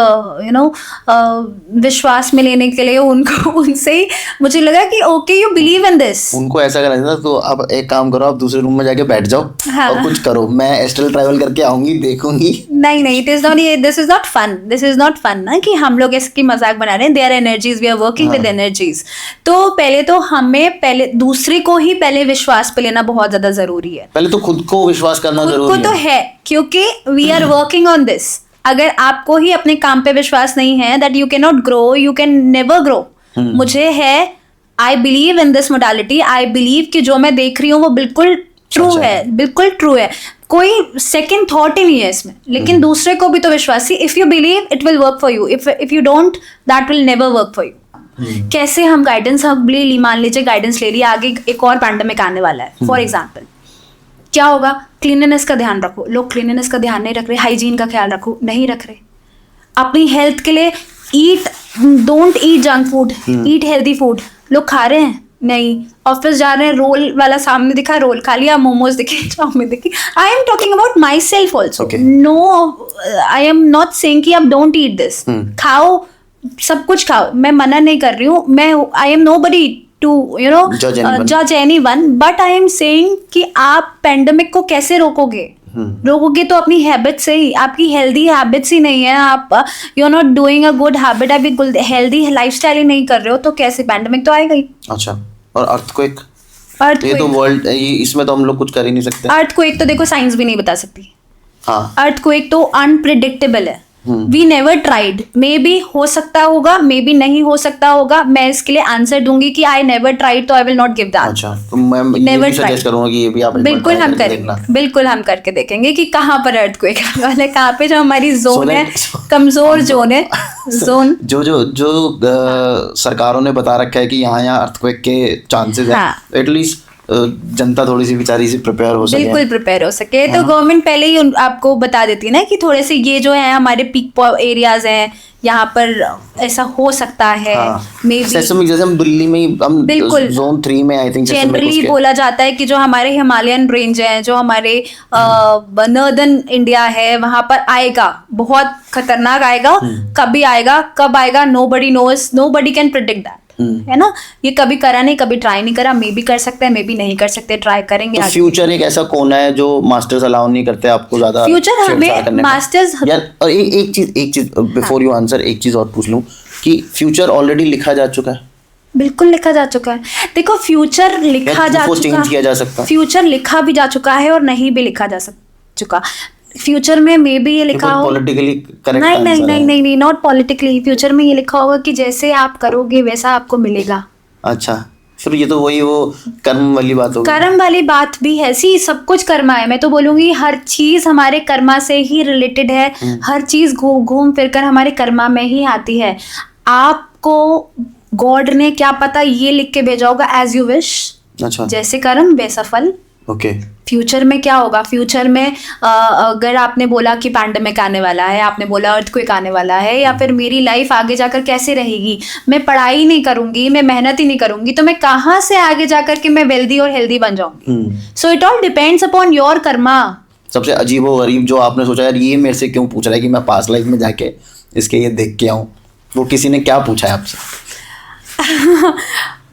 विश्वास में लेने के लिए उनसे ही मुझे लगा कि okay you believe in this. उनको ऐसा करना था तो अब एक काम करो, आप दूसरे रूम में जाके बैठ जाओ और कुछ करो, मैं एस्ट्रल ट्रैवल करके आऊंगी, देखूंगी। नहीं दिस इज नॉट फन ना कि हम लोग इसकी मजाक बना रहे हैं। Their energies, we are working with energies. तो पहले दूसरे को ही पहले विश्वास पे लेना बहुत ज्यादा जरूरी है। पहले तो खुद को विश्वास करना जरूरी है। खुद को तो है, क्योंकि we are working on this. अगर आपको ही अपने काम पे विश्वास नहीं है, that you can not grow, you can never grow. मुझे है, I believe in this modality, I believe कि जो मैं देख रही हूँ वो बिल्कुल ट्रू है, बिल्कुल ट्रू है, कोई सेकंड थॉट ही नहीं है इसमें। लेकिन दूसरे को भी तो विश्वास, if you believe it will work for you, if you don't that will never work for you. कैसे हम गाइडेंस मान लीजिए गाइडेंस ले लिया, आगे एक और पैंडेमिक आने वाला है फॉर एग्जाम्पल, क्या होगा? क्लीनलीनेस का ध्यान रखो। लोग क्लीनलीनेस का ध्यान नहीं रख रहे, हाइजीन का ख्याल रखो, नहीं रख रहे। अपनी हेल्थ के लिए don't eat junk food, eat healthy food. लोग खा रहे हैं, नहीं। ऑफिस जा रहे हैं, रोल वाला सामने दिखा, रोल खा लिया, मोमोज दिखे, चाउमीन दिखी। I am talking about myself also. No, I am not saying कि आप डोंट ईट दिस, खाओ, सब कुछ खाओ, मैं मना नहीं कर रही हूँ। मैं आई am nobody to judge anyone, but I am saying कि आप पेंडेमिक को कैसे रोकोगे? रोकोगे तो अपनी हैबिट से ही। आपकी हेल्दी हैबिट्स ही नहीं है, आप you are not doing a good habit, आप एक हेल्दी लाइफस्टाइल ही नहीं कर रहे हो, तो कैसे पेंडेमिक तो आएगा ही। अच्छा, और अर्थक्वेक, ये तो वर्ल्ड, इसमें तो हम लोग कुछ कर ही नहीं सकते। अर्थक्वेक तो देखो साइंस भी नहीं बता सकती। हाँ, अर्थक्वेक तो अनप्रिडिक्टेबल है। We never tried, maybe हो सकता होगा, मे बी नहीं हो सकता होगा। मैं इसके लिए आंसर दूंगी कि आई नेवर ट्राइड, तो I will not give that. अच्छा, तो मैं नेवर सजेस्ट करूंगा कि ये भी आप बिल्कुल हम करेंगे, बिल्कुल हम करके देखेंगे कि कहाँ पर अर्थक्वेक वाले, कहाँ पे जो हमारी जोन है, कमजोर जोन है, जोन जो सरकारों ने बता रखा है कि यहाँ अर्थक्वेक के चांसेस है, एटलीस्ट जनता थोड़ी सी बेचारी सी प्रिपेयर हो सके, बिल्कुल प्रिपेयर हो सके। तो गवर्नमेंट पहले ही आपको बता देती है ना कि थोड़े से ये जो है हमारे पीक एरियाज हैं, यहाँ पर ऐसा हो सकता है। मे बी जैसे हम दिल्ली में हम बिल्कुल जोन 3 में आई थिंक जनरली बोला जाता है कि जो हमारे हिमालयन रेंज है, जो हमारे नॉर्दर्न इंडिया है, वहां पर आएगा, बहुत खतरनाक आएगा। कभी आएगा, कब आएगा, nobody knows, nobody can predict that, है ना। ये कभी करा नहीं, कभी ट्राई नहीं करा, मे बी कर सकते हैं, मे बी नहीं कर सकते, ट्राई करेंगे। तो फ्यूचर एक ऐसा कोना है जो मास्टर्स अलाउ नहीं करते आपको ज्यादा फ्यूचर हमें मास्टर्स यार। और एक चीज बिफोर यू आंसर, एक चीज और पूछ लूं कि फ्यूचर ऑलरेडी लिखा जा चुका है? बिल्कुल लिखा जा चुका है। देखो फ्यूचर लिखा जा चुका, चेंज किया जा सकता, फ्यूचर लिखा भी जा चुका है और नहीं भी लिखा जा चुका। फ्यूचर में मे बी ये लिखा हो, पॉलिटिकली करेक्ट, नहीं, नॉट पॉलिटिकली। फ्यूचर में ये लिखा होगा कि जैसे आप करोगे वैसा आपको मिलेगा। अच्छा, फिर ये तो वही वो कर्म वाली बात होगी। कर्म वाली बात भी है, सी सब कुछ कर्मा है। मैं तो बोलूंगी हर चीज हमारे कर्मा से ही रिलेटेड है। हर चीज घूम फिर कर हमारे कर्मा में ही आती है। आपको गॉड ने क्या पता ये लिख के भेजा होगा, एज यू विश। अच्छा, जैसे कर्म वैसा फल। ओके। फ्यूचर में क्या होगा? फ्यूचर में अगर आपने बोला कि पैंडेमिक आने वाला है, आपने बोला अर्थक्वेक आने वाला है, या फिर मेरी लाइफ आगे जाकर कैसे रहेगी, मैं पढ़ाई नहीं करूंगी, मैं मेहनत ही नहीं करूंगी, तो मैं कहाँ से आगे जाकर के मैं वेल्दी और हेल्दी बन जाऊंगी? So it all depends upon your Karma. सबसे अजीबोगरीब जो आपने सोचा यार ये मेरे से क्यों पूछ रहा है कि मैं पास्ट लाइफ में जाके इसके ये देख के आऊँ, वो किसी ने क्या पूछा है आपसे?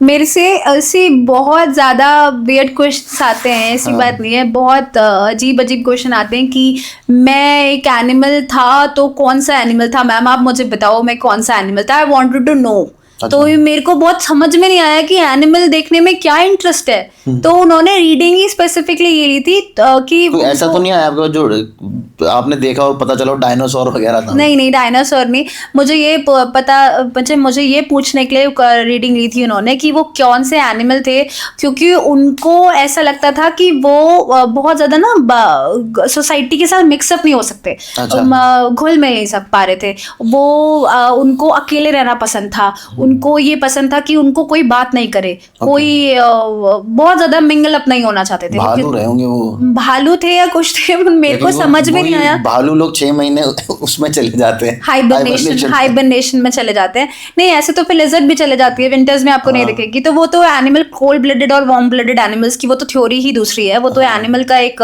मेरे से ऐसी बहुत ज़्यादा वियर्ड क्वेश्चंस आते हैं, ऐसी बात नहीं है, बहुत अजीब क्वेश्चन आते हैं कि मैं एक एनिमल था, तो कौन सा एनिमल था मैम, आप मुझे बताओ मैं कौन सा एनिमल था, आई वांटेड टू नो। तो मेरे को बहुत समझ में नहीं आया कि एनिमल देखने में क्या इंटरेस्ट है। तो उन्होंने रीडिंग ही स्पेसिफिकली ये ली थी कि तो ऐसा तो नहीं आया आपको जो आपने देखा और पता चला डायनासोर वगैरह था? नहीं, डायनासोर नहीं। मुझे ये पूछने के लिए रीडिंग ली थी उन्होंने कि वो कौन से एनिमल थे, क्योंकि उनको ऐसा लगता था कि वो बहुत ज्यादा ना सोसाइटी के साथ मिक्सअप नहीं हो सकते। अच्छा। घुल मिल नहीं सक पा रहे थे वो, उनको अकेले रहना पसंद था, उनको ये पसंद था कि उनको कोई बात नहीं करे, कोई बहुत ज्यादा मिंगल अप नहीं होना चाहते थे। भालू रहे होंगे वो, भालू थे या कुछ थे, मेरे को समझ में नहीं आया। भालू लोग 6 महीने उसमें चले जाते हैं, हाइबरनेशन में चले जाते हैं। नहीं, ऐसे तो फिर लिजर्ड भी चले जाती है विंटर्स में, आपको नहीं दिखेगी। तो वो तो एनिमल, कोल्ड ब्लडेड और वार्म ब्लडेड एनिमल्स की वो तो थ्योरी ही दूसरी है, वो तो एनिमल का एक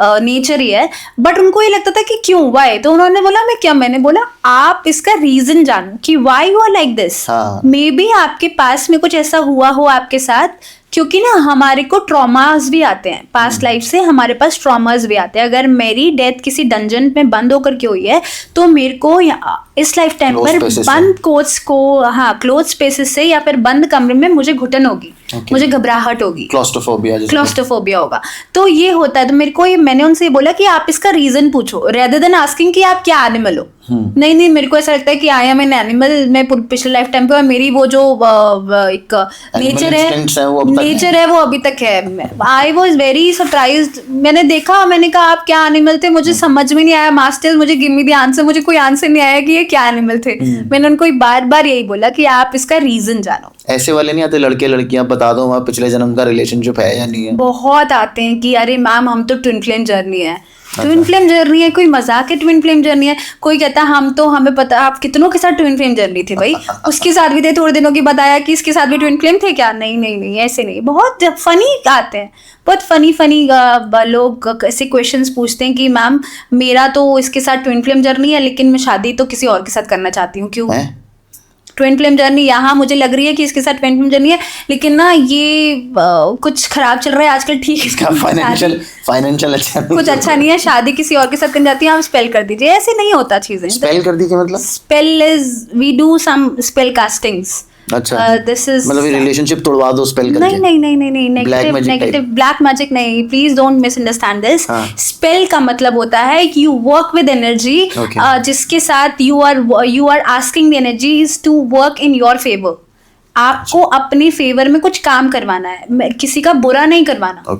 नेचर ही है। बट उनको ये लगता था कि क्यों, वाई। तो उन्होंने बोला मैं क्या, मैंने बोला आप इसका रीजन जानो कि why you are like this. Maybe आपके पास में कुछ ऐसा हुआ हो आपके साथ, क्योंकि ना हमारे को ट्रॉमास भी आते हैं पास्ट लाइफ से, हमारे पास ट्रॉमास भी आते हैं। अगर मेरी डेथ किसी डंजन में बंद होकर के हुई है तो मेरे को इस लाइफ टाइम पर बंद कोच को, हाँ, क्लोज स्पेसेस से या फिर बंद कमरे में मुझे घुटन होगी, मुझे घबराहट होगी, क्लॉस्ट्रोफोबिया होगा। तो ये होता है। तो मेरे को मैंने उनसे बोला कि आप इसका रीजन पूछो, रेदर देन आस्किंग कि आप क्या एनिमल हो। नहीं, मेरे को ऐसा लगता है कि आई एम एन एनिमल। मैं पिछले लाइफ टाइम पे, और मेरी वो जो एक नेचर है वो अभी तक है। I was very surprised. मैंने देखा, मैंने कहा आप क्या एनिमल थे, मुझे समझ में नहीं आया। मास्टर्स, मुझे गिव मी द आंसर, मुझे कोई आंसर नहीं आया कि ये क्या एनिमल थे। मैंने उनको बार बार यही बोला कि आप इसका रीजन जानो। ऐसे वाले नहीं आते लड़के लड़कियां, बता दो वहाँ पिछले जन्म का रिलेशनशिप है या नहीं है? बहुत आते हैं कि अरे मैम हम तो ट्विन फ्लेम जर्नी है। ट्विन फ्लेम जर्नी है, कोई मजाक है? ट्विन फ्लेम जर्नी है। कोई कहता है हमें पता, आप कितनों के साथ ट्विन फ्लेम जर्नी थी भाई। उसके साथ भी थे, थोड़े दिनों की बताया कि इसके साथ भी ट्विन फ्लेम थे क्या? नहीं, ऐसे नहीं। बहुत फनी आते हैं, बहुत फनी लोग ऐसे क्वेश्चंस पूछते हैं कि मैम मेरा तो इसके साथ ट्विन फ्लेम जर्नी है, लेकिन मैं शादी तो किसी और के साथ करना चाहती हूँ। क्यों? ट्विन फ्लेम जर्नी यहाँ मुझे लग रही है कि इसके साथ ट्विन फ्लेम जर्नी है, लेकिन ना ये कुछ खराब चल रहा है आजकल। ठीक है, इसका फाइनेंशियल अच्छा कुछ अच्छा नहीं है, शादी किसी और के साथ करनी जाती है, आप स्पेल कर दीजिए। ऐसे नहीं होता चीजें। स्पेल कर दीजिए मतलब? Spell is, we do some spell castings. अच्छा, दिस इज मतलब रिलेशनशिप तोड़वा दो स्पेल करके? नहीं, नेगेटिव ब्लैक मैजिक नहीं, please don't misunderstand this. Spell का मतलब होता है कि यू वर्क विद एनर्जी, जिसके साथ you are asking the energies to work in your favour. आपको अपने फेवर में कुछ काम करवाना है, किसी का बुरा नहीं करवाना,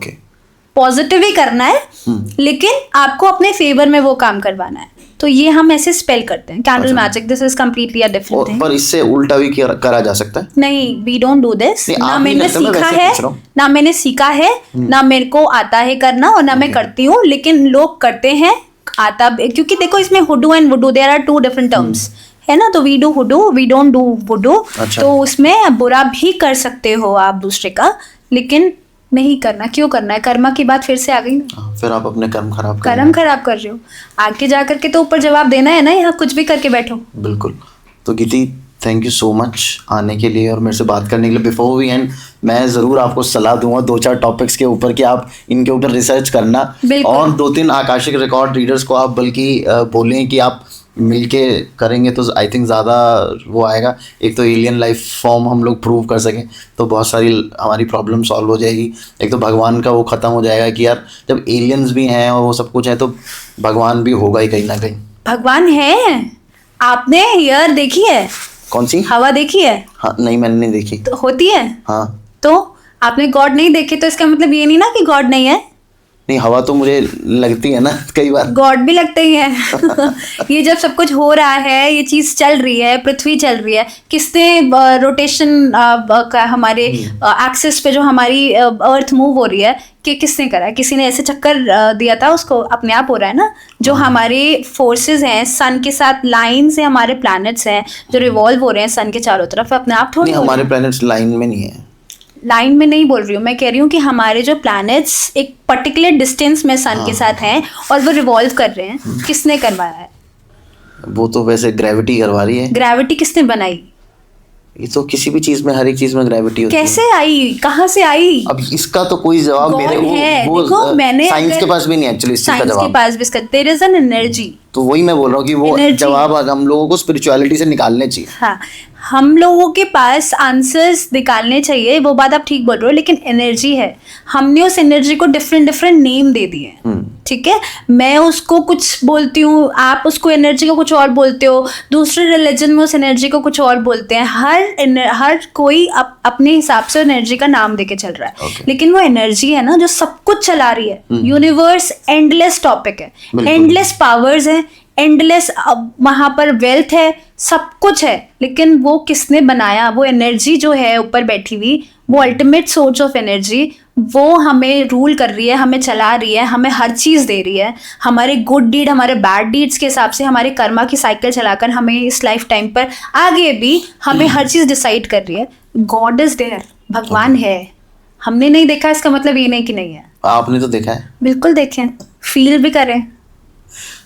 पॉजिटिव ही करना है, लेकिन आपको अपने फेवर में वो काम करवाना है। तो ये हम ऐसे स्पेल करते हैं, candle magic. This is completely a different thing. पर इससे उल्टा भी करा जा सकता है? नहीं, वी डोंट डू दिस। ना मैंने सीखा है, ना मेरे को आता है करना, और ना मैं करती हूँ, लेकिन लोग करते हैं आता। क्योंकि देखो इसमें hoodoo and voodoo, there are 2 different terms है ना। तो we do hoodoo, we don't do voodoo. तो उसमें बुरा भी कर सकते हो आप दूसरे का, लेकिन नहीं करना। क्यों करना है? कर्मा की बात फिर से आ गई ना। फिर आप अपने कर्म खराब कर रहे हो। आगे जा करके तो ऊपर जवाब देना है ना, यहाँ कुछ भी करके बैठो। बिल्कुल। तो गीति, थैंक यू सो मच आने के लिए और मेरे से बात करने के लिए। बिफोर वी एंड, मैं ज़रूर आपको सलाह दूंगा 2-4 टॉपिक्स के ऊपर कि आप इनके ऊपर रिसर्च करना, और 2-3 आकाशिक रिकॉर्ड रीडर्स को आप बल्कि बोलें कि आप मिलके करेंगे तो आई थिंक ज़्यादा वो आएगा। एक तो एलियन लाइफ फॉर्म हम लोग प्रूव कर सकें तो बहुत सारी हमारी प्रॉब्लम सॉल्व हो जाएगी। एक तो भगवान का वो ख़त्म हो जाएगा कि यार जब एलियंस भी हैं और वो सब कुछ है तो भगवान भी होगा ही कहीं ना कहीं। भगवान है। आपने एयर देखी है? कौन सी? हवा देखी है? हाँ, नहीं मैंने नहीं देखी। तो होती है? हाँ। तो आपने गॉड नहीं देखे तो इसका मतलब ये नहीं ना कि गॉड नहीं है। नहीं, हवा तो मुझे लगती है ना कई बार। गॉड भी लगते ही है। ये जब सब कुछ हो रहा है, ये चीज चल रही है, पृथ्वी चल रही है, किसने रोटेशन का हमारे एक्सिस पे जो हमारी अर्थ मूव हो रही है कि किसने करा है? किसी ने ऐसे चक्कर दिया था उसको, अपने आप हो रहा है ना। जो हमारे फोर्सेस हैं, सन के साथ लाइंस हैं, हमारे प्लैनेट्स हैं जो रिवॉल्व हो रहे हैं सन के चारों तरफ, अपने आप थोड़ी। हमारे प्लैनेट्स लाइन में नहीं है। लाइन में नहीं बोल रही हूँ मैं, कह रही हूँ कि हमारे जो प्लैनेट्स एक पर्टिकुलर डिस्टेंस में सन के साथ हैं और वो रिवॉल्व कर रहे हैं। किसने करवाया है? वो तो वैसे ग्रेविटी करवा रही है। ग्रेविटी किसने बनाई? ये तो किसी भी चीज में, हर एक चीज में ग्रेविटी होती है। कैसे आई? कहाँ से आई? अब इसका तो कोई जवाब मेरे वो मैंने साइंस के पास भी नहीं एक्चुअली इसका जवाब। साइंस के पास भी इसका, देयर इज एन एनर्जी। तो वही मैं बोल रहा हूँ कि वो जवाब हम लोगों को स्पिरिचुअलिटी से निकालने चाहिए। हाँ, हम लोगों के पास आंसर्स निकालने चाहिए, वो बात आप ठीक बोल रहे हो, लेकिन एनर्जी है, हमने उस एनर्जी को डिफरेंट नेम दे दिए। ठीक है, मैं उसको कुछ बोलती हूँ, आप उसको एनर्जी को कुछ और बोलते हो, दूसरे रिलीजन में उस एनर्जी को कुछ और बोलते हैं। हर कोई अपने हिसाब से एनर्जी का नाम देके चल रहा है। लेकिन वो एनर्जी है ना जो सब कुछ चला रही है। यूनिवर्स एंडलेस टॉपिक है, एंडलेस पावर्स है, एंडलेस वहाँ पर वेल्थ है, सब कुछ है, लेकिन वो किसने बनाया, वो एनर्जी जो है ऊपर बैठी हुई, वो अल्टीमेट सोर्स ऑफ एनर्जी, वो हमें रूल कर रही है, हमें चला रही है, हमें हर चीज़ दे रही है। हमारे गुड डीड, हमारे बैड डीड्स के हिसाब से, हमारे कर्मा की साइकिल चलाकर हमें इस लाइफ टाइम पर आगे भी हमें हर चीज़ डिसाइड कर रही है। गॉड इज देयर, भगवान है। हमने नहीं देखा इसका मतलब ये नहीं कि नहीं है। आपने तो देखा है। बिल्कुल देखें, फील भी करें।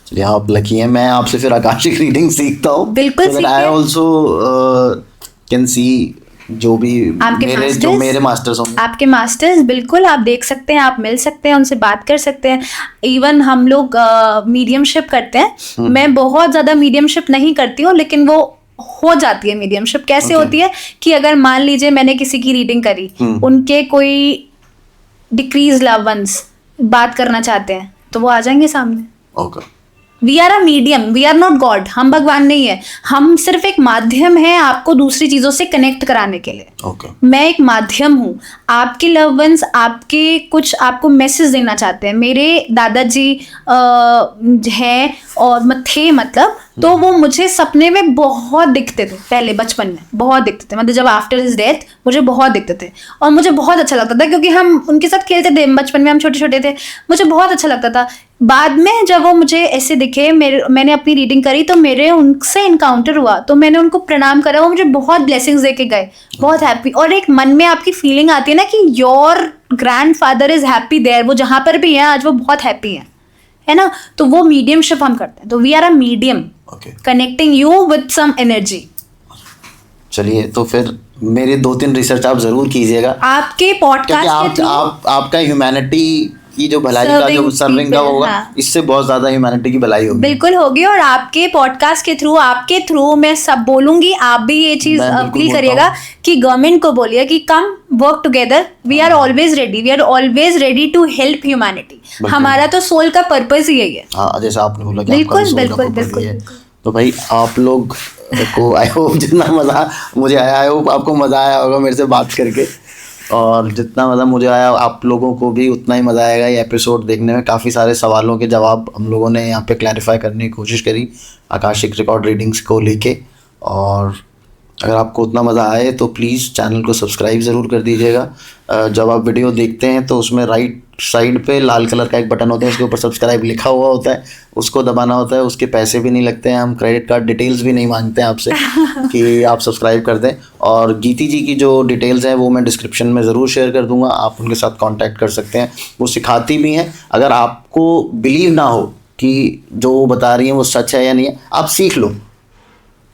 चलिए, आप लकी हैं। मैं आपसे फिर आकाशिक रीडिंग सीखता हूँ। बिल्कुल आई सीखें। ऑल्सो कैन सी जो भी आपके मेरे मास्टर्स होंगे। आपके मास्टर्स बिल्कुल आप देख सकते हैं, आप मिल सकते हैं, उनसे बात कर सकते हैं। इवन हम लोग मीडियमशिप करते हैं। मैं बहुत ज़्यादा मीडियमशिप नहीं करती हूँ, लेकिन वो हो जाती है मीडियमशिप। कैसे होती है कि अगर मान लीजिए मैंने किसी की रीडिंग करी, उनके कोई डिक्रीज लव वंस बात करना चाहते हैं, तो वो आ जाएंगे सामने। Okay. We are a medium, we are not god. हम भगवान नहीं है, हम सिर्फ एक माध्यम है आपको दूसरी चीज़ों से कनेक्ट कराने के लिए। ओके। मैं एक माध्यम हूँ। आपके लव वंस आपके कुछ आपको मैसेज देना चाहते हैं। मेरे दादाजी हैं और थे, मतलब तो वो मुझे सपने में बहुत दिखते थे। पहले बचपन में बहुत दिखते थे, मतलब जब आफ्टर हिज डेथ मुझे बहुत दिखते थे और मुझे बहुत अच्छा लगता था, क्योंकि हम उनके साथ खेलते थे बचपन में, हम छोटे छोटे थे, मुझे बहुत अच्छा लगता था। बाद में जब वो मुझे ऐसे दिखे, मैंने अपनी रीडिंग करी तो मेरे उनसे इनकाउंटर हुआ, तो मैंने उनको प्रणाम करा। वो मुझे बहुत ब्लेसिंग्स दे के गए, बहुत हैप्पी। और एक मन में आपकी फीलिंग आती है ना कि your grandfather is happy there, वो जहाँ पर भी है आज वो बहुत हैप्पी है ना। तो वो मीडियमशिप हम करते हैं। तो we are a medium connecting you with some energy. चलिए, तो फिर मेरे 2-3 रिसर्च आप जरूर कीजिएगा आपके पॉडकास्ट के आपका ह्यूमैनिटी की जो भलाई का जो सर्विंग का होगा, इससे बहुत ज्यादा ह्यूमैनिटी की भलाई होगी। बिल्कुल होगी। और आपके पॉडकास्ट के थ्रू, आपके थ्रू मैं सब बोलूंगी, आप भी ये चीज अपील करिएगा कि गवर्नमेंट को बोलिए कि come work together, we are always ready, we are always ready to help humanity. हमारा तो सोल का पर्पस ही यही है। हाँ, जैसा आपने बोला कि बिल्कुल बिल्कुल बिल्कुल। तो भाई आप लोग को आई होप जितना मज़ा मुझे आया, आई होप आपको मज़ा आया होगा मेरे से बात करके, और जितना मज़ा मुझे आया आप लोगों को भी उतना ही मज़ा आएगा ये एपिसोड देखने में। काफ़ी सारे सवालों के जवाब हम लोगों ने यहाँ पे क्लैरिफाई करने की कोशिश करी आकाशिक रिकॉर्ड रीडिंग्स को लेके। और अगर आपको उतना मज़ा आए तो प्लीज़ चैनल को सब्सक्राइब ज़रूर कर दीजिएगा। जब आप वीडियो देखते हैं तो उसमें राइट साइड पे लाल कलर का एक बटन होता है, उसके ऊपर सब्सक्राइब लिखा हुआ होता है, उसको दबाना होता है। उसके पैसे भी नहीं लगते हैं, हम क्रेडिट कार्ड डिटेल्स भी नहीं मांगते हैं आपसे कि आप सब्सक्राइब कर दें। और गीती जी की जो डिटेल्स हैं वो मैं डिस्क्रिप्शन में ज़रूर शेयर कर दूंगा, आप उनके साथ कांटेक्ट कर सकते हैं। वो सिखाती भी हैं। अगर आपको बिलीव ना हो कि जो वो बता रही हैं वो सच है या नहीं है, आप सीख लो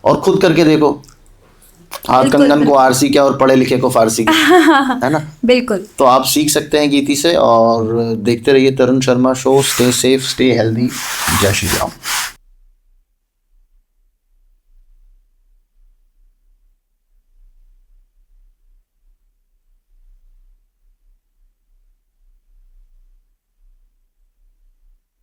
और खुद करके देखो। हाथ कंगन को आरसी क्या और पढ़े लिखे को फारसी क्या, है ना। बिल्कुल। तो आप सीख सकते हैं गीती से। और देखते रहिए Tarun Sharma show. Stay safe, stay healthy. जय श्री राम।